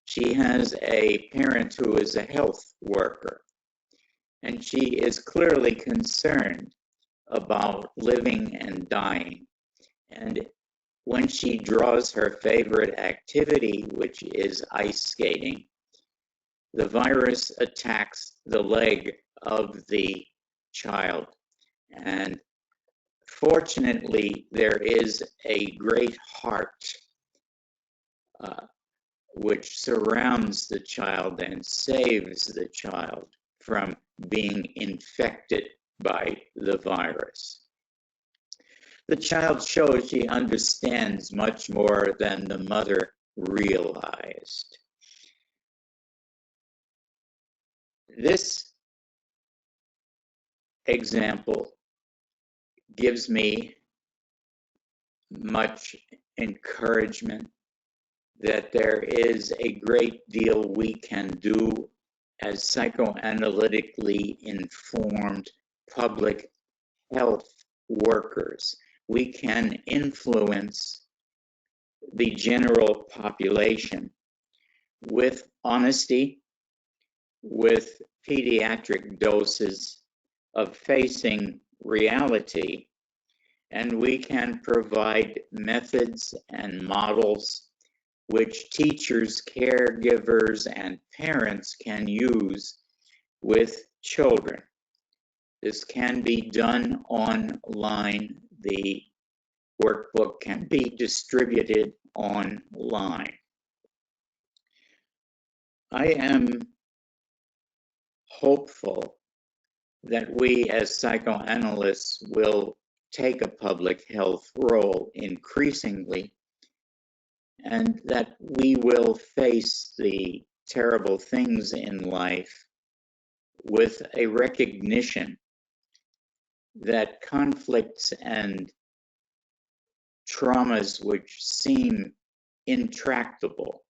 She has a parent who is a health worker, and she is clearly concerned about living and dying. And when she draws her favorite activity, which is ice skating, the virus attacks the leg of the child. And fortunately, there is a great heart which surrounds the child and saves the child from being infected by the virus. The child shows she understands much more than the mother realized. This example gives me much encouragement that there is a great deal we can do as psychoanalytically informed public health workers. We can influence the general population with honesty, with pediatric doses of facing reality, and we can provide methods and models which teachers, caregivers, and parents can use with children. This can be done online. The workbook can be distributed online. I am hopeful that we as psychoanalysts will take a public health role increasingly, and that we will face the terrible things in life with a recognition that conflicts and traumas which seem intractable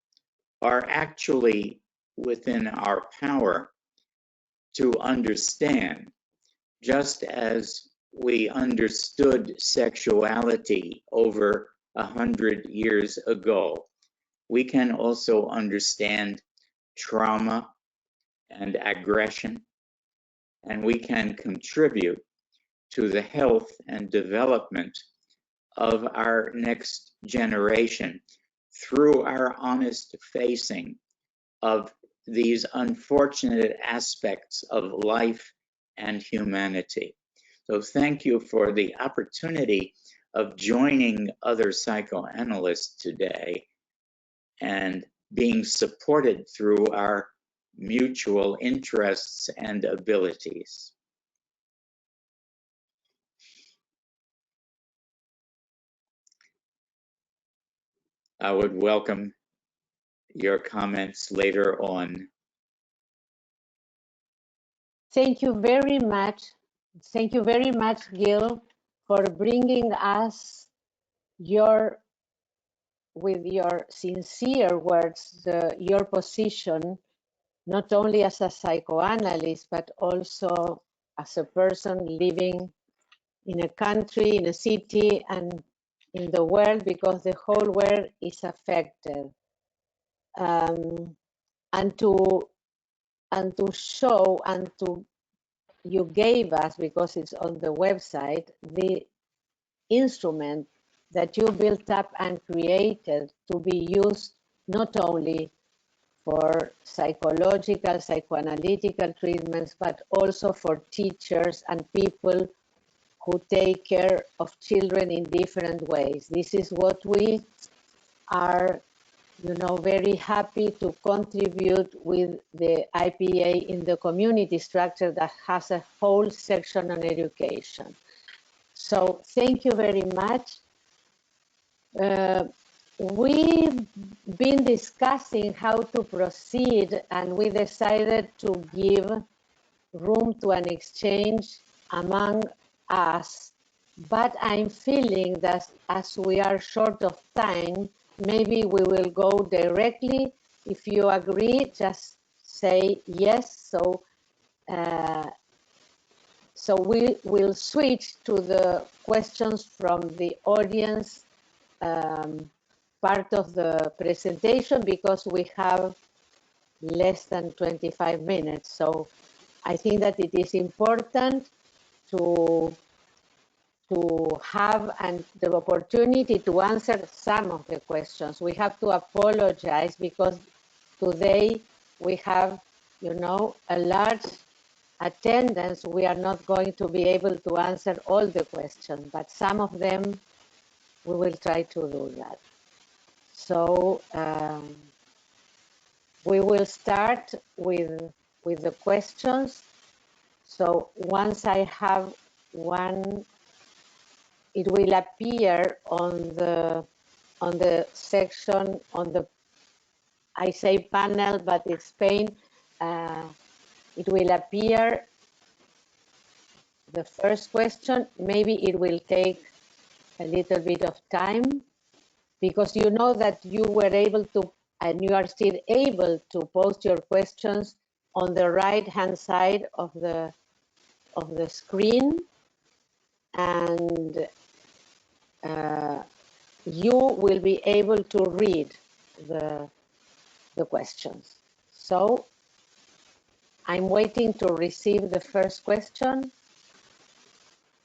are actually within our power to understand, just as we understood sexuality over 100 years ago. We can also understand trauma and aggression, and we can contribute to the health and development of our next generation through our honest facing of these unfortunate aspects of life and humanity. So thank you for the opportunity of joining other psychoanalysts today and being supported through our mutual interests and abilities. I would welcome your comments later on. Thank you very much. Thank you very much, Gil, for bringing us with your sincere words, your position, not only as a psychoanalyst, but also as a person living in a country, in a city, and in the world, because the whole world is affected. And to show and to you gave us, because it's on the website, the instrument that you built up and created to be used not only for psychological, psychoanalytical treatments, but also for teachers and people who take care of children in different ways. This is what we are, very happy to contribute with the IPA in the community structure that has a whole section on education. So thank you very much. We've been discussing how to proceed, and we decided to give room to an exchange among us. But I'm feeling that as we are short of time, maybe we will go directly. If you agree, just say yes. So we will switch to the questions from the audience part of the presentation, because we have less than 25 minutes. So I think that it is important to have the opportunity to answer some of the questions. We have to apologize because today we have, a large attendance. We are not going to be able to answer all the questions, but some of them we will try to do that. So we will start with the questions. So once I have one, it will appear on the section, I say panel, but it's pane. It will appear the first question. Maybe it will take a little bit of time, because you know that you were able to, and you are still able to post your questions on the right-hand side of the screen, and you will be able to read the questions. So I'm waiting to receive the first question.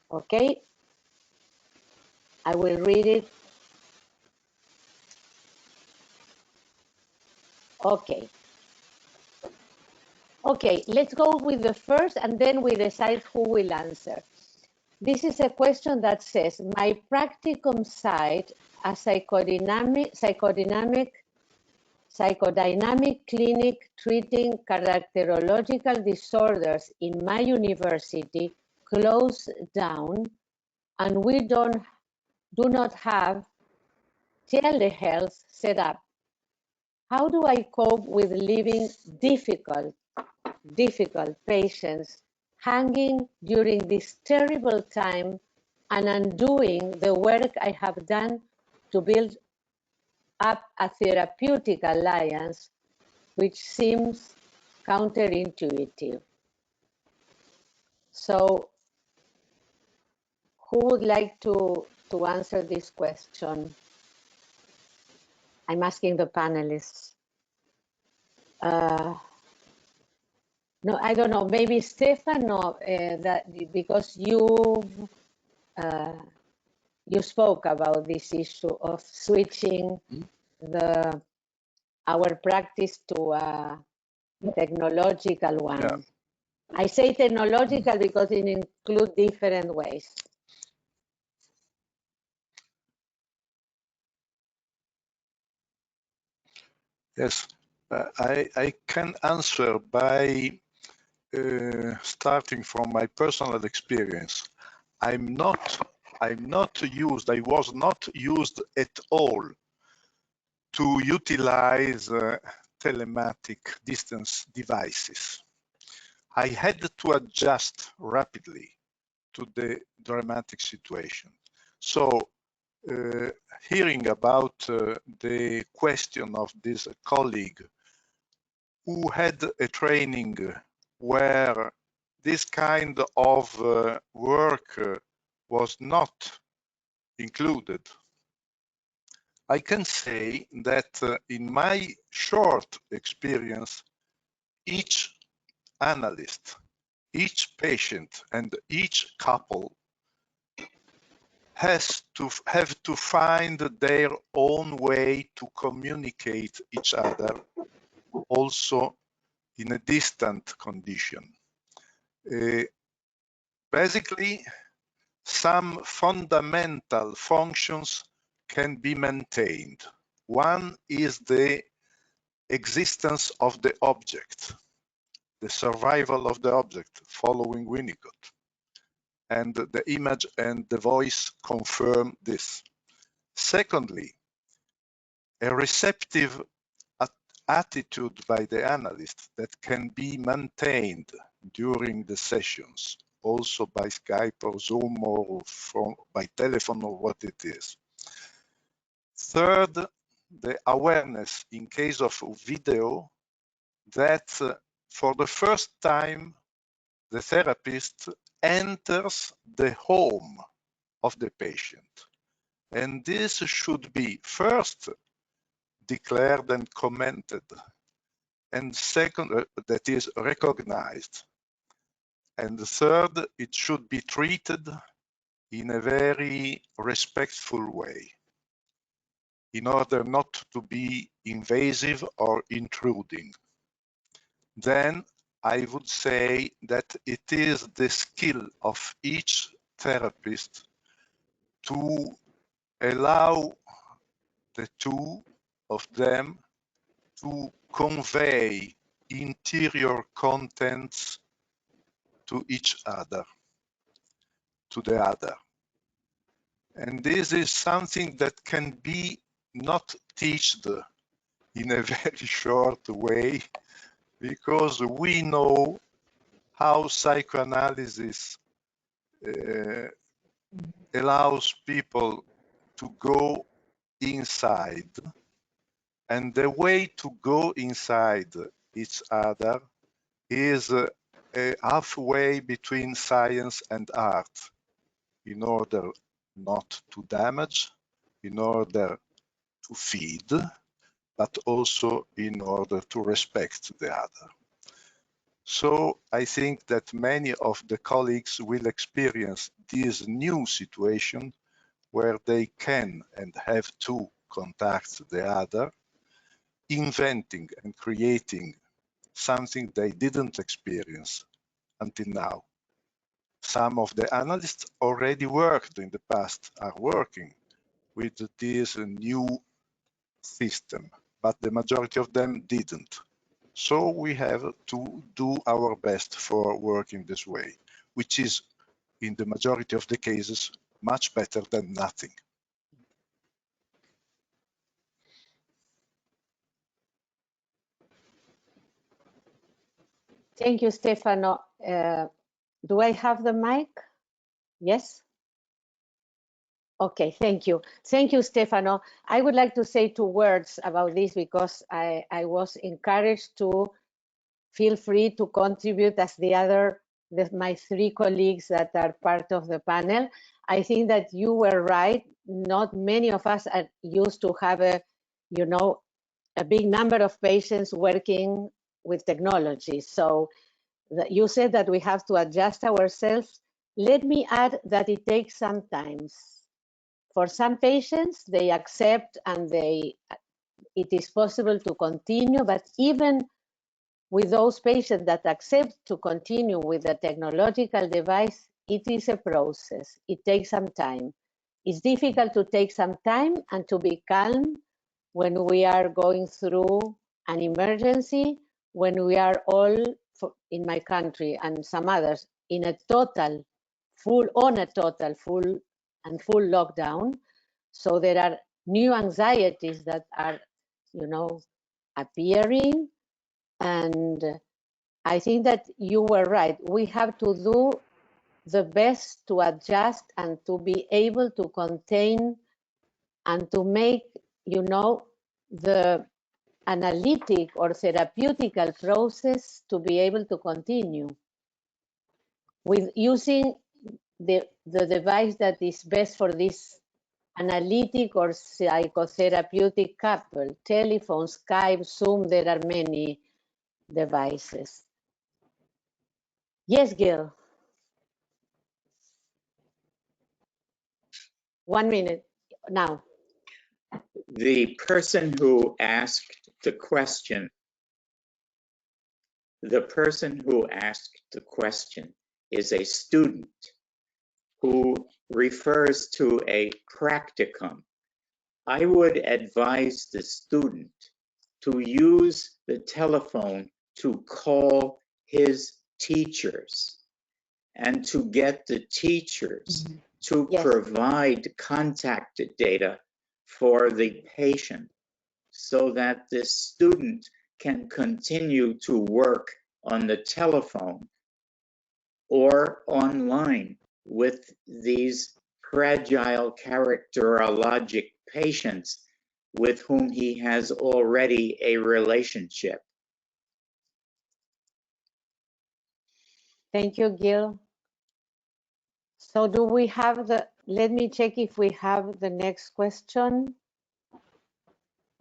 Okay. I will read it. Okay. Okay, let's go with the first and then we decide who will answer. This is a question that says, my practicum site, a psychodynamic clinic treating characterological disorders in my university closed down, and we do not have telehealth set up. How do I cope with leaving difficult patients hanging during this terrible time and undoing the work I have done to build up a therapeutic alliance, which seems counterintuitive? So who would like to answer this question? I'm asking the panelists. No, I don't know. Maybe Stefano, that because you spoke about this issue of switching our practice to a technological one. Yeah. I say technological because it includes different ways. Yes, I can answer by starting from my personal experience. I was not used at all to utilize telematic distance devices. I had to adjust rapidly to the dramatic situation. So hearing about the question of this colleague who had a training where this kind of work was not included, I can say that in my short experience, each analyst, each patient, and each couple have to find their own way to communicate each other, also in a distant condition. Basically, some fundamental functions can be maintained. One is the existence of the object, the survival of the object following Winnicott. And the image and the voice confirm this. Secondly, a receptive attitude by the analyst that can be maintained during the sessions, also by Skype or Zoom or by telephone or what it is. Third, the awareness in case of video that for the first time the therapist enters the home of the patient. And this should be first declared and commented, and second, that is recognized. And third, it should be treated in a very respectful way in order not to be invasive or intruding. Then I would say that it is the skill of each therapist to allow the two of them to convey interior contents to each other, to the other. And this is something that can be not taught in a very short way, because we know how psychoanalysis allows people to go inside, and the way to go inside each other is halfway between science and art, in order not to damage, in order to feed, but also in order to respect the other. So I think that many of the colleagues will experience this new situation where they can and have to contact the other, inventing and creating something they didn't experience until now. Some of the analysts already worked in the past, are working with this new system, but the majority of them didn't. So we have to do our best for working this way, which is, in the majority of the cases, much better than nothing. Thank you, Stefano. Do I have the mic? Yes? Okay, thank you. Thank you, Stefano. I would like to say 2 words about this because I was encouraged to feel free to contribute as my 3 colleagues that are part of the panel. I think that you were right. Not many of us are used to have a big number of patients working with technology. So you said that we have to adjust ourselves. Let me add that it takes some time. For some patients, they accept and it is possible to continue, but even with those patients that accept to continue with the technological device, it is a process. It takes some time. It's difficult to take some time and to be calm when we are going through an emergency, when we are all, in my country and some others, in a total, full lockdown. So there are new anxieties that are, appearing. And I think that you were right. We have to do the best to adjust and to be able to contain and to make, the analytic or therapeutical process to be able to continue with using the device that is best for this analytic or psychotherapeutic couple. Telephone, Skype, Zoom, there are many devices. Yes, Gil. 1 minute now. The person who asked the question is a student who refers to a practicum. I would advise the student to use the telephone to call his teachers and to get the teachers to provide contact data for the patient so that the student can continue to work on the telephone or online with these fragile characterologic patients with whom he has already a relationship. Thank you, Gil. So do we have let me check if we have the next question.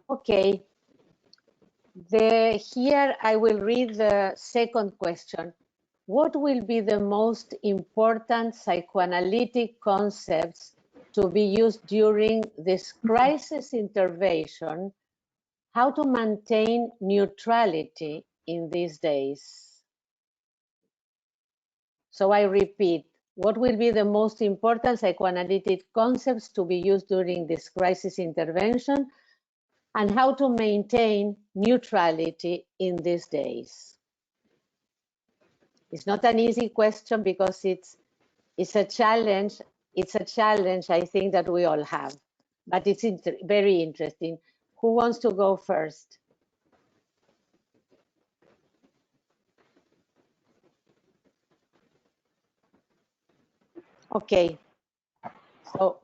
Okay. Here I will read the second question. What will be the most important psychoanalytic concepts to be used during this crisis intervention? How to maintain neutrality in these days? So I repeat, what will be the most important psychoanalytic concepts to be used during this crisis intervention, and how to maintain neutrality in these days? It's not an easy question because it's a challenge. It's a challenge I think that we all have, but it's very interesting. Who wants to go first? Okay, so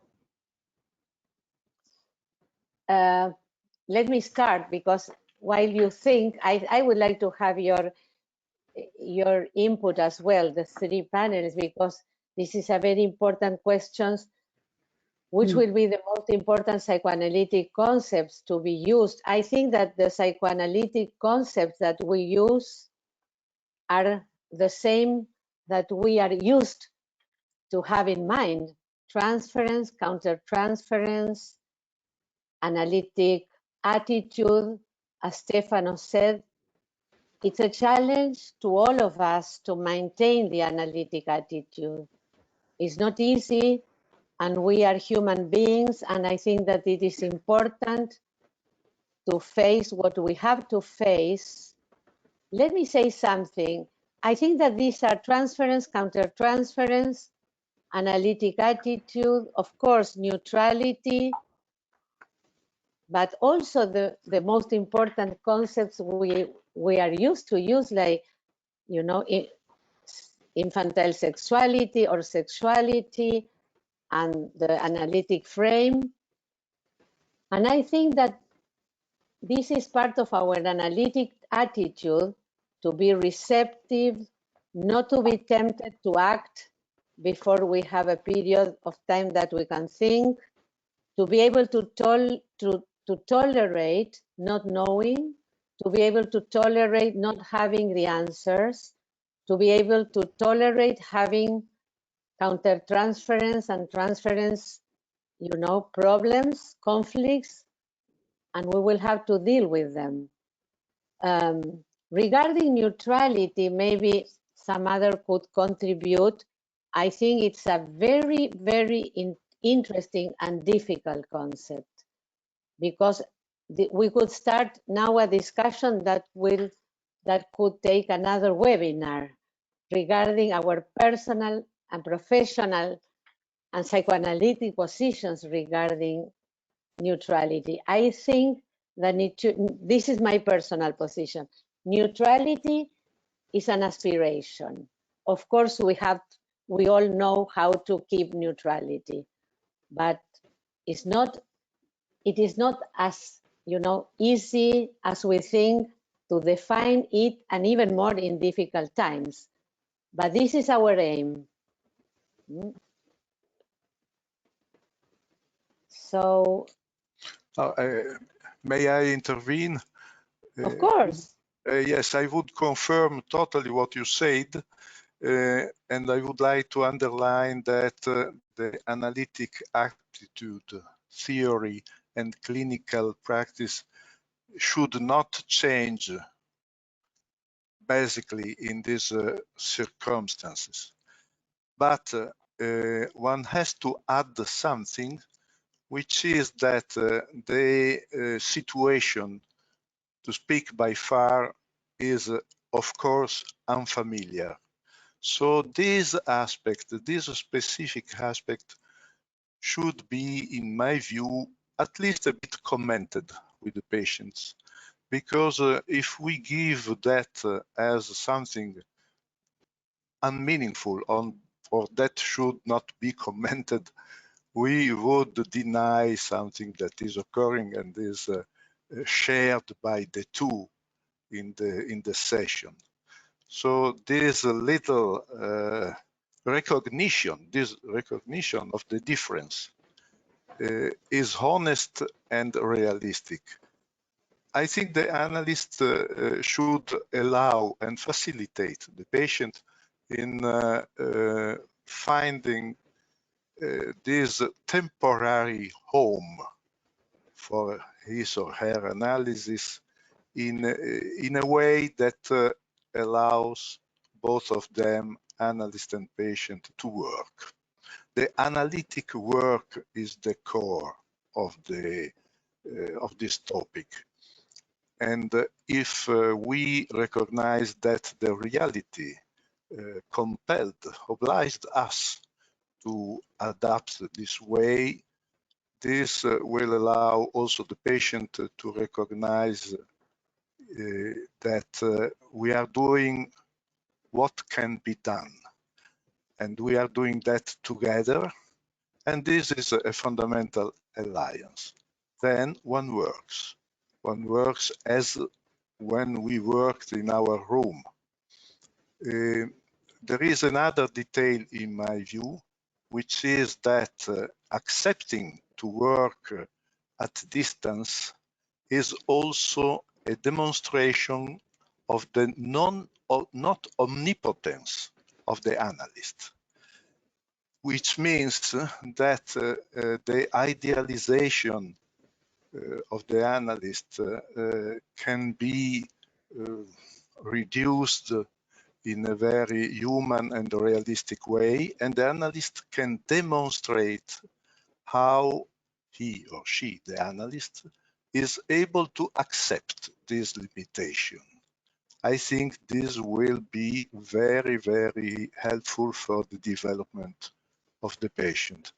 let me start, because while you think, I would like to have your input as well, the 3 panels, because this is a very important question. Which will be the most important psychoanalytic concepts to be used? I think that the psychoanalytic concepts that we use are the same that we are used to have in mind: transference, countertransference, analytic attitude. As Stefano said, it's a challenge to all of us to maintain the analytic attitude. It's not easy, and we are human beings, and I think that it is important to face what we have to face. Let me say something. I think that these are transference, countertransference, analytic attitude, of course, neutrality, but also the most important concepts we are used to use, like, you know, infantile sexuality or sexuality, and the analytic frame. And I think that this is part of our analytic attitude, to be receptive, not to be tempted to act before we have a period of time that we can think, to be able to tolerate not knowing, to be able to tolerate not having the answers, to be able to tolerate having countertransference and transference, you know, problems, conflicts, and we will have to deal with them. Regarding neutrality, maybe some other could contribute. I think it's a very, very interesting and difficult concept, because we could start now a discussion that could take another webinar regarding our personal and professional and psychoanalytic positions regarding neutrality. I think that this is my personal position. Neutrality is an aspiration. Of course, we all know how to keep neutrality, but it is not as, you know, easy as we think to define it, and even more in difficult times. But this is our aim. So, may I intervene? of course. Yes, I would confirm totally what you said, and I would like to underline that the analytic attitude, theory, and clinical practice should not change basically in these circumstances. But one has to add something, which is that the situation, to speak by far, is of course unfamiliar. So this aspect, this specific aspect, should be, in my view, at least a bit commented with the patients, because if we give that as something unmeaningful or that should not be commented, we would deny something that is occurring and is shared by the two in the session. So this little recognition of the difference is honest and realistic. I think the analyst should allow and facilitate the patient in finding this temporary home for his or her analysis in a way that allows both of them, analyst and patient, to work. The analytic work is the core of this topic. And if we recognize that the reality obliged us to adapt this way, this will allow also the patient to recognize that we are doing what can be done, and we are doing that together, and this is a fundamental alliance. Then one works as when we worked in our room. There is another detail in my view, which is that accepting to work at distance is also a demonstration of the not omnipotence of the analyst, which means that the idealization of the analyst can be reduced in a very human and realistic way, and the analyst can demonstrate how he or she, the analyst, is able to accept this limitation. I think this will be very, very helpful for the development of the patient.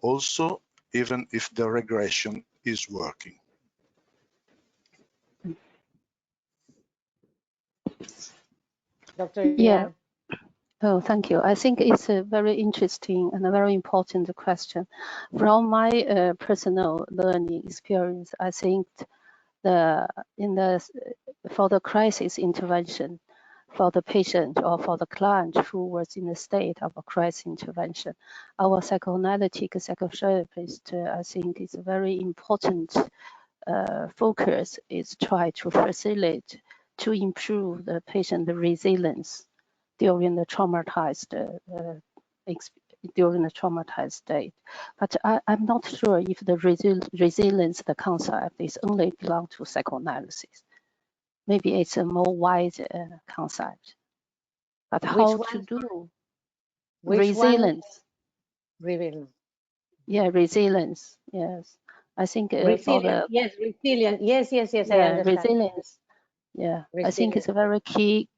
Also, even if the regression is working. Dr. Yeah. Yang. Oh, thank you. I think it's a very interesting and a very important question. From my personal learning experience, I think for the crisis intervention, for the patient or for the client who was in a state of a crisis intervention, our psychoanalytic psychotherapist, I think, is a very important focus is try to facilitate to improve the patient resilience during the traumatized state. But I'm not sure if the resilience, the concept, is only belong to psychoanalysis. Maybe it's a more wide concept. But how to do resilience? Resilience. Yeah, resilience. Yes, I think for the resilience. Yes. I understand. Resilience. Yeah, I think it's a very key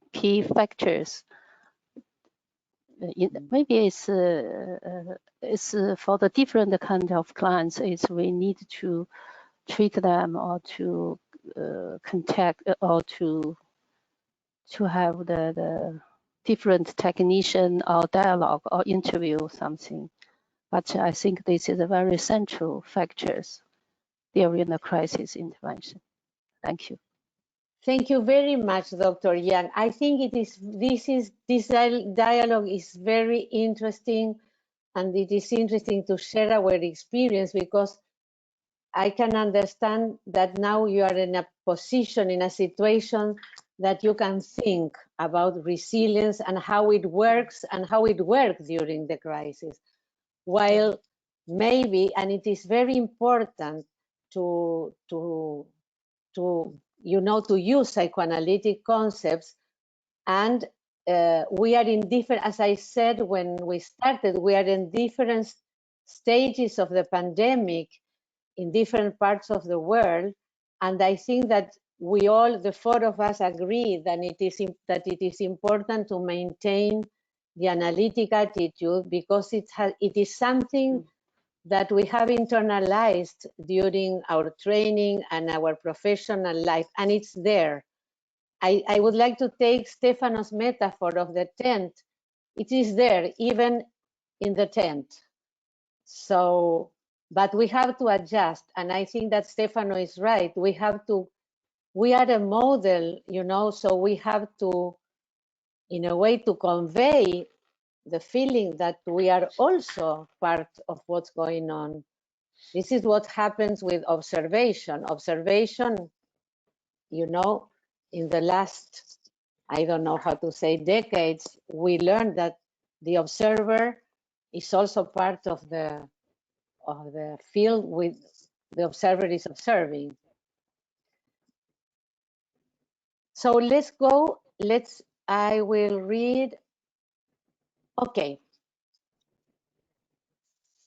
factors. Maybe it's for the different kind of clients. It's we need to treat them or to contact or to have the different technician or dialogue or interview something. But I think this is a very central factors during the crisis intervention. Thank you. Thank you very much, Dr. Yang. I think this dialogue is very interesting, and it is interesting to share our experience, because I can understand that now you are in a position, in a situation that you can think about resilience and how it works and how it worked during the crisis. While maybe, and it is very important to use psychoanalytic concepts, and we are in different, as I said when we started, we are in different stages of the pandemic in different parts of the world, and I think that we all, the four of us, agree that it is important to maintain the analytic attitude, because it is something that we have internalized during our training and our professional life, and it's there. I would like to take Stefano's metaphor of the tent. It is there, even in the tent. So, but we have to adjust, and I think that Stefano is right. We are a model, so we have to, in a way, to convey the feeling that we are also part of what's going on. This is what happens with observation. Observation, in the last, I don't know how to say, decades, we learned that the observer is also part of the field with the observer is observing. So let's go. I will read. Okay.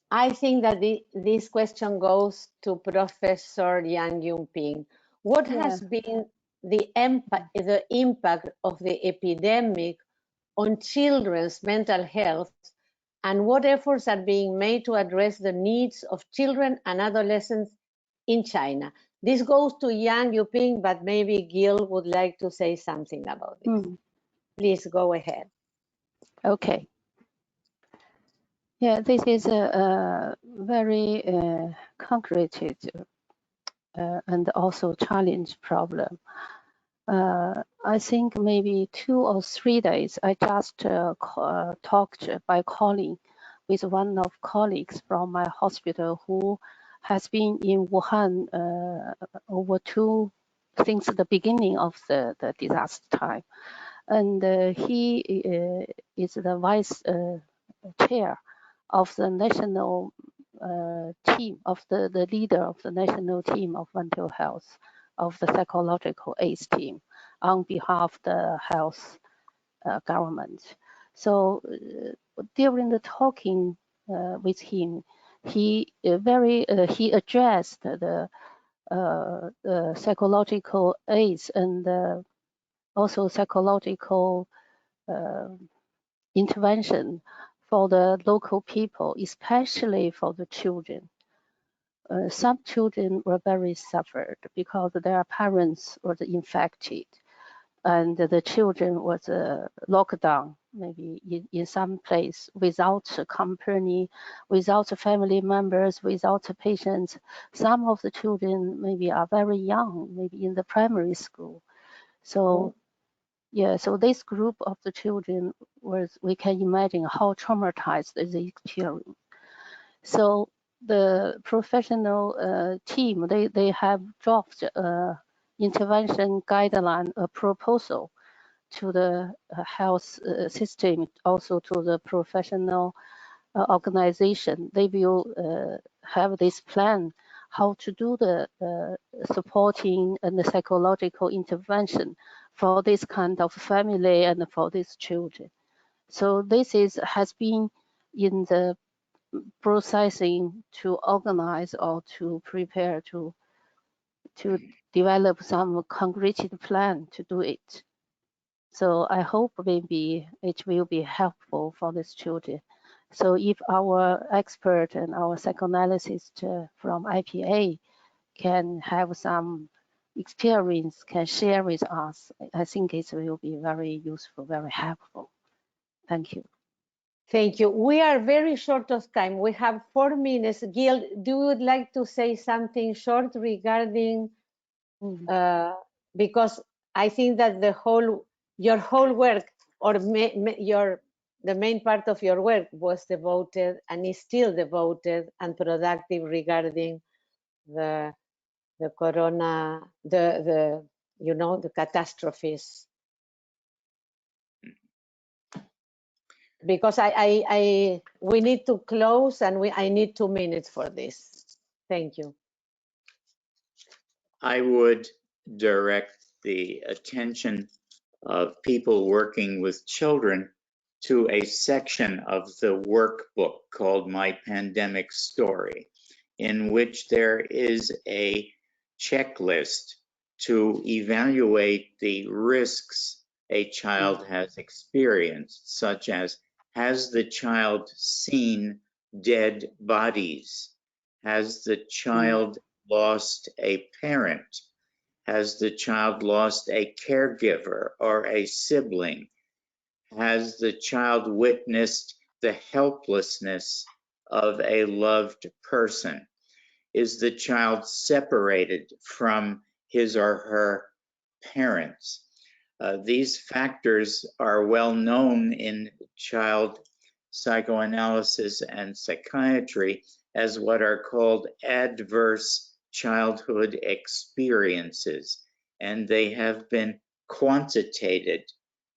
I think that this question goes to Professor Yang Yunping. What has been the impact of the epidemic on children's mental health, and what efforts are being made to address the needs of children and adolescents in China? This goes to Yang Yuping, but maybe Gil would like to say something about this. Please go ahead. Okay. Yeah, this is a very concrete and also challenge problem. I think maybe 2 or 3 days, I just talked by calling with one of colleagues from my hospital who has been in Wuhan over 2 since the beginning of the disaster time. And he is the vice chair of the national team, of the leader of the national team of mental health, of the psychological aids team on behalf of the health government. So during the talking with him, he he addressed the psychological aids and also psychological intervention for the local people, especially for the children. Some children were very suffered because their parents were infected, and the children was locked down, maybe in some place without company, without family members, without patients. Some of the children maybe are very young, maybe in the primary school. So yeah, so this group of the children was, we can imagine how traumatized they experience. So the professional team, they have drafted intervention guideline, a proposal to the health system, also to the professional organization. They will have this plan how to do the supporting and the psychological intervention for this kind of family and for these children. So this has been in the processing to organize or to prepare to develop some concrete plan to do it. So I hope maybe it will be helpful for these children. So if our expert and our psychoanalyst from IPA can have some experience, can share with us, I think it will be very useful, very helpful. Thank you. Thank you. We are very short of time. We have 4 minutes. Gil, do you would like to say something short regarding, because I think that your whole work, or the main part of your work was devoted and is still devoted and productive regarding the corona, the catastrophes. Because we need to close, and I need 2 minutes for this. Thank you. I would direct the attention of people working with children to a section of the workbook called My Pandemic Story, in which there is a checklist to evaluate the risks a child has experienced, such as, has the child seen dead bodies? Has the child lost a parent? Has the child lost a caregiver or a sibling? Has the child witnessed the helplessness of a loved person? Is the child separated from his or her parents? These factors are well known in child psychoanalysis and psychiatry as what are called adverse childhood experiences, and they have been quantitated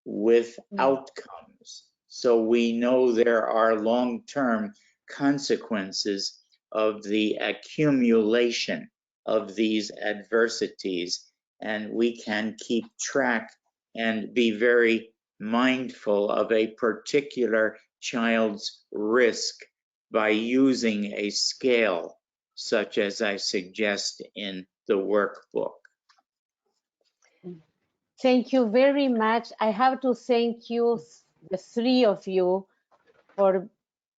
with outcomes. So we know there are long-term consequences of the accumulation of these adversities, and we can keep track and be very mindful of a particular child's risk by using a scale such as I suggest in the workbook. Thank you very much. I have to thank you, the 3 of you, for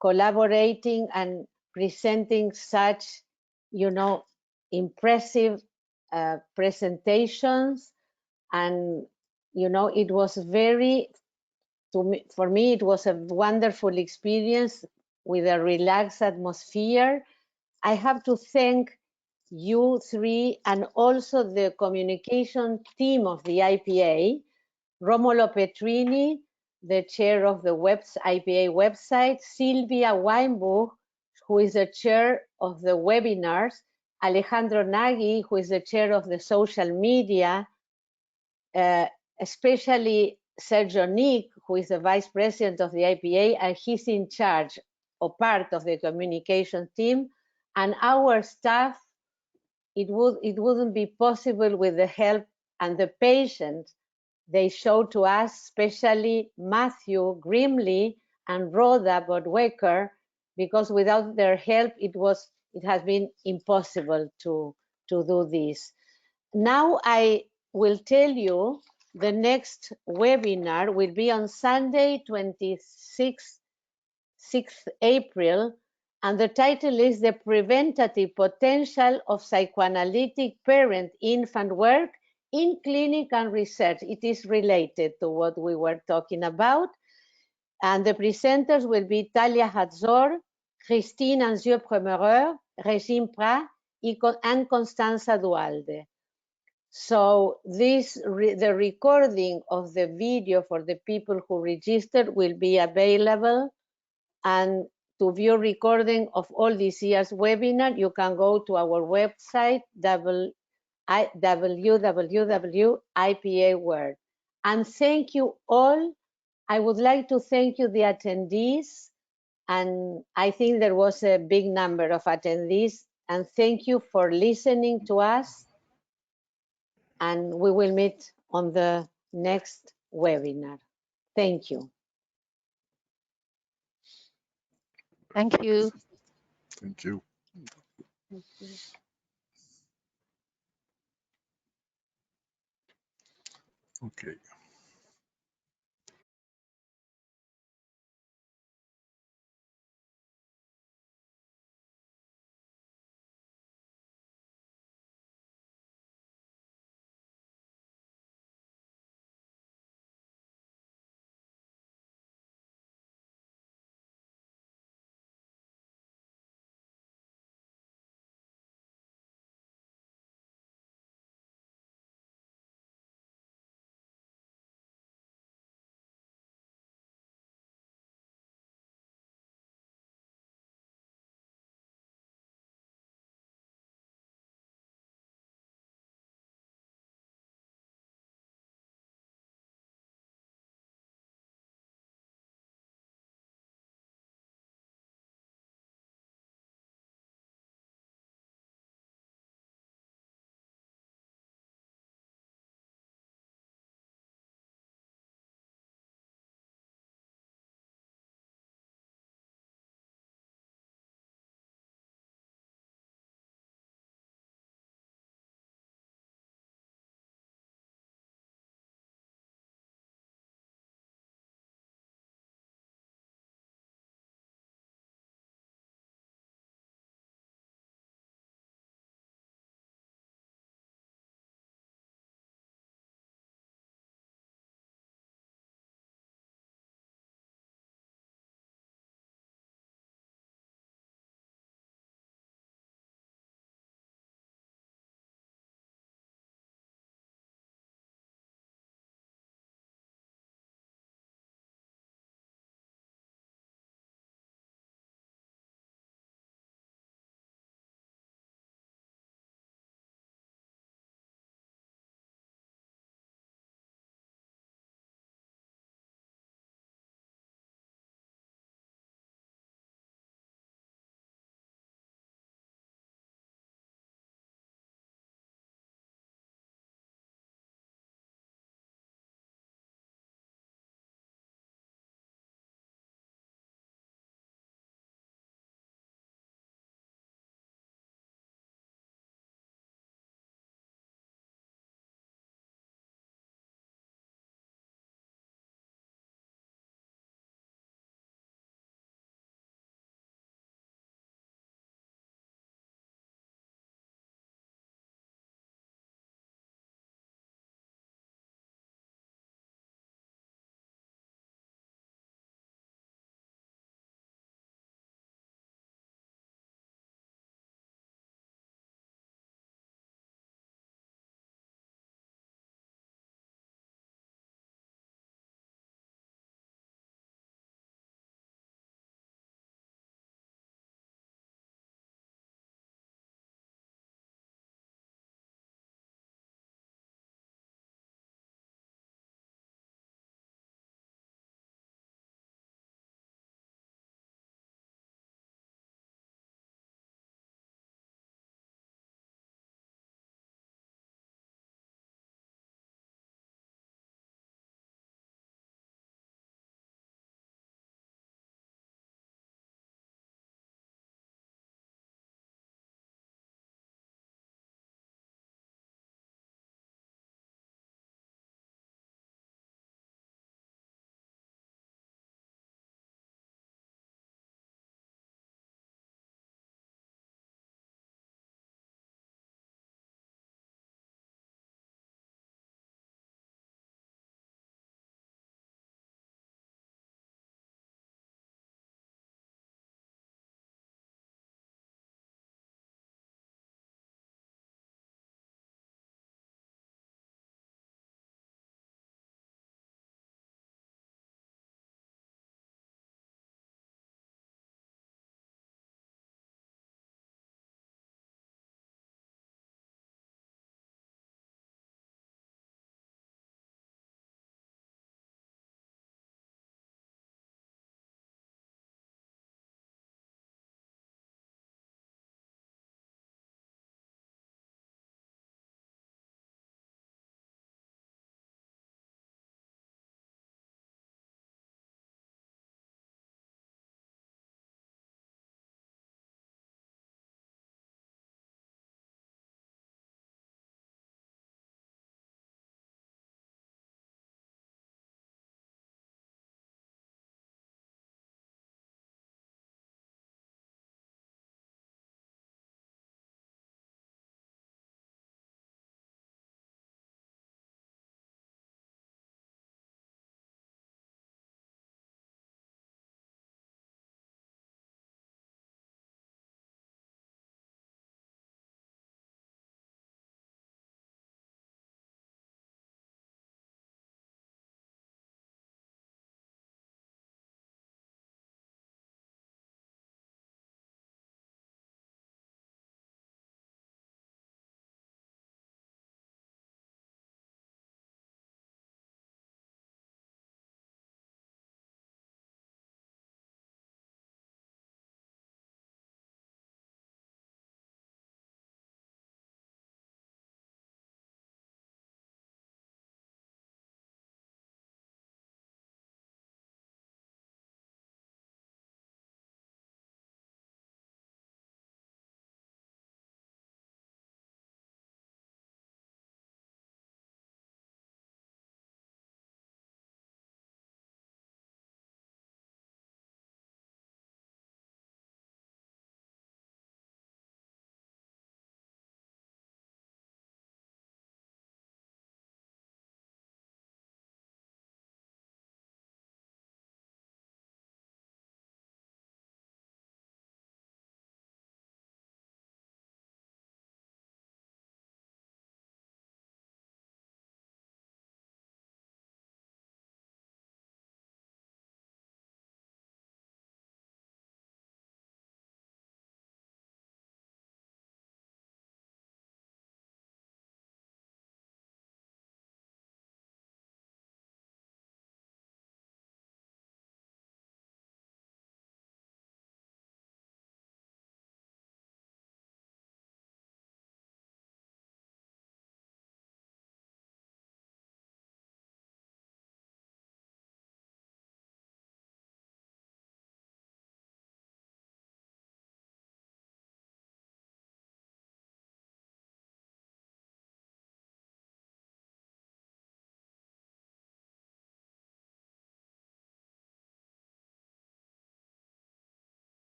collaborating and presenting such, impressive presentations. And, it was for me, it was a wonderful experience with a relaxed atmosphere. I have to thank you 3 and also the communication team of the IPA, Romolo Petrini, the chair of the IPA website, Sylvia Weinbuch, who is the chair of the webinars, Alejandro Nagy, who is the chair of the social media, especially Sergio Nick, who is the vice president of the IPA, and he's in charge or part of the communication team, and our staff. It wouldn't be possible with the help and the patience they showed to us, especially Matthew Grimley and Rhoda Bodwecker, because without their help, it has been impossible to do this. Now I will tell you the next webinar will be on Sunday, 26th April, and the title is The Preventative Potential of Psychoanalytic Parent-Infant Work in Clinic and Research. It is related to what we were talking about. And the presenters will be Talia Hatzor, Christine Anzieux-Premereur, Regine Prat, and Constanza Dualde. So the recording of the video for the people who registered will be available. And to view recording of all this year's webinar, you can go to our website, www.ipa-world. And thank you all. I would like to thank you, the attendees. And I think there was a big number of attendees. And thank you for listening to us. And we will meet on the next webinar. Thank you. Thank you. Thank you. Thank you. Okay.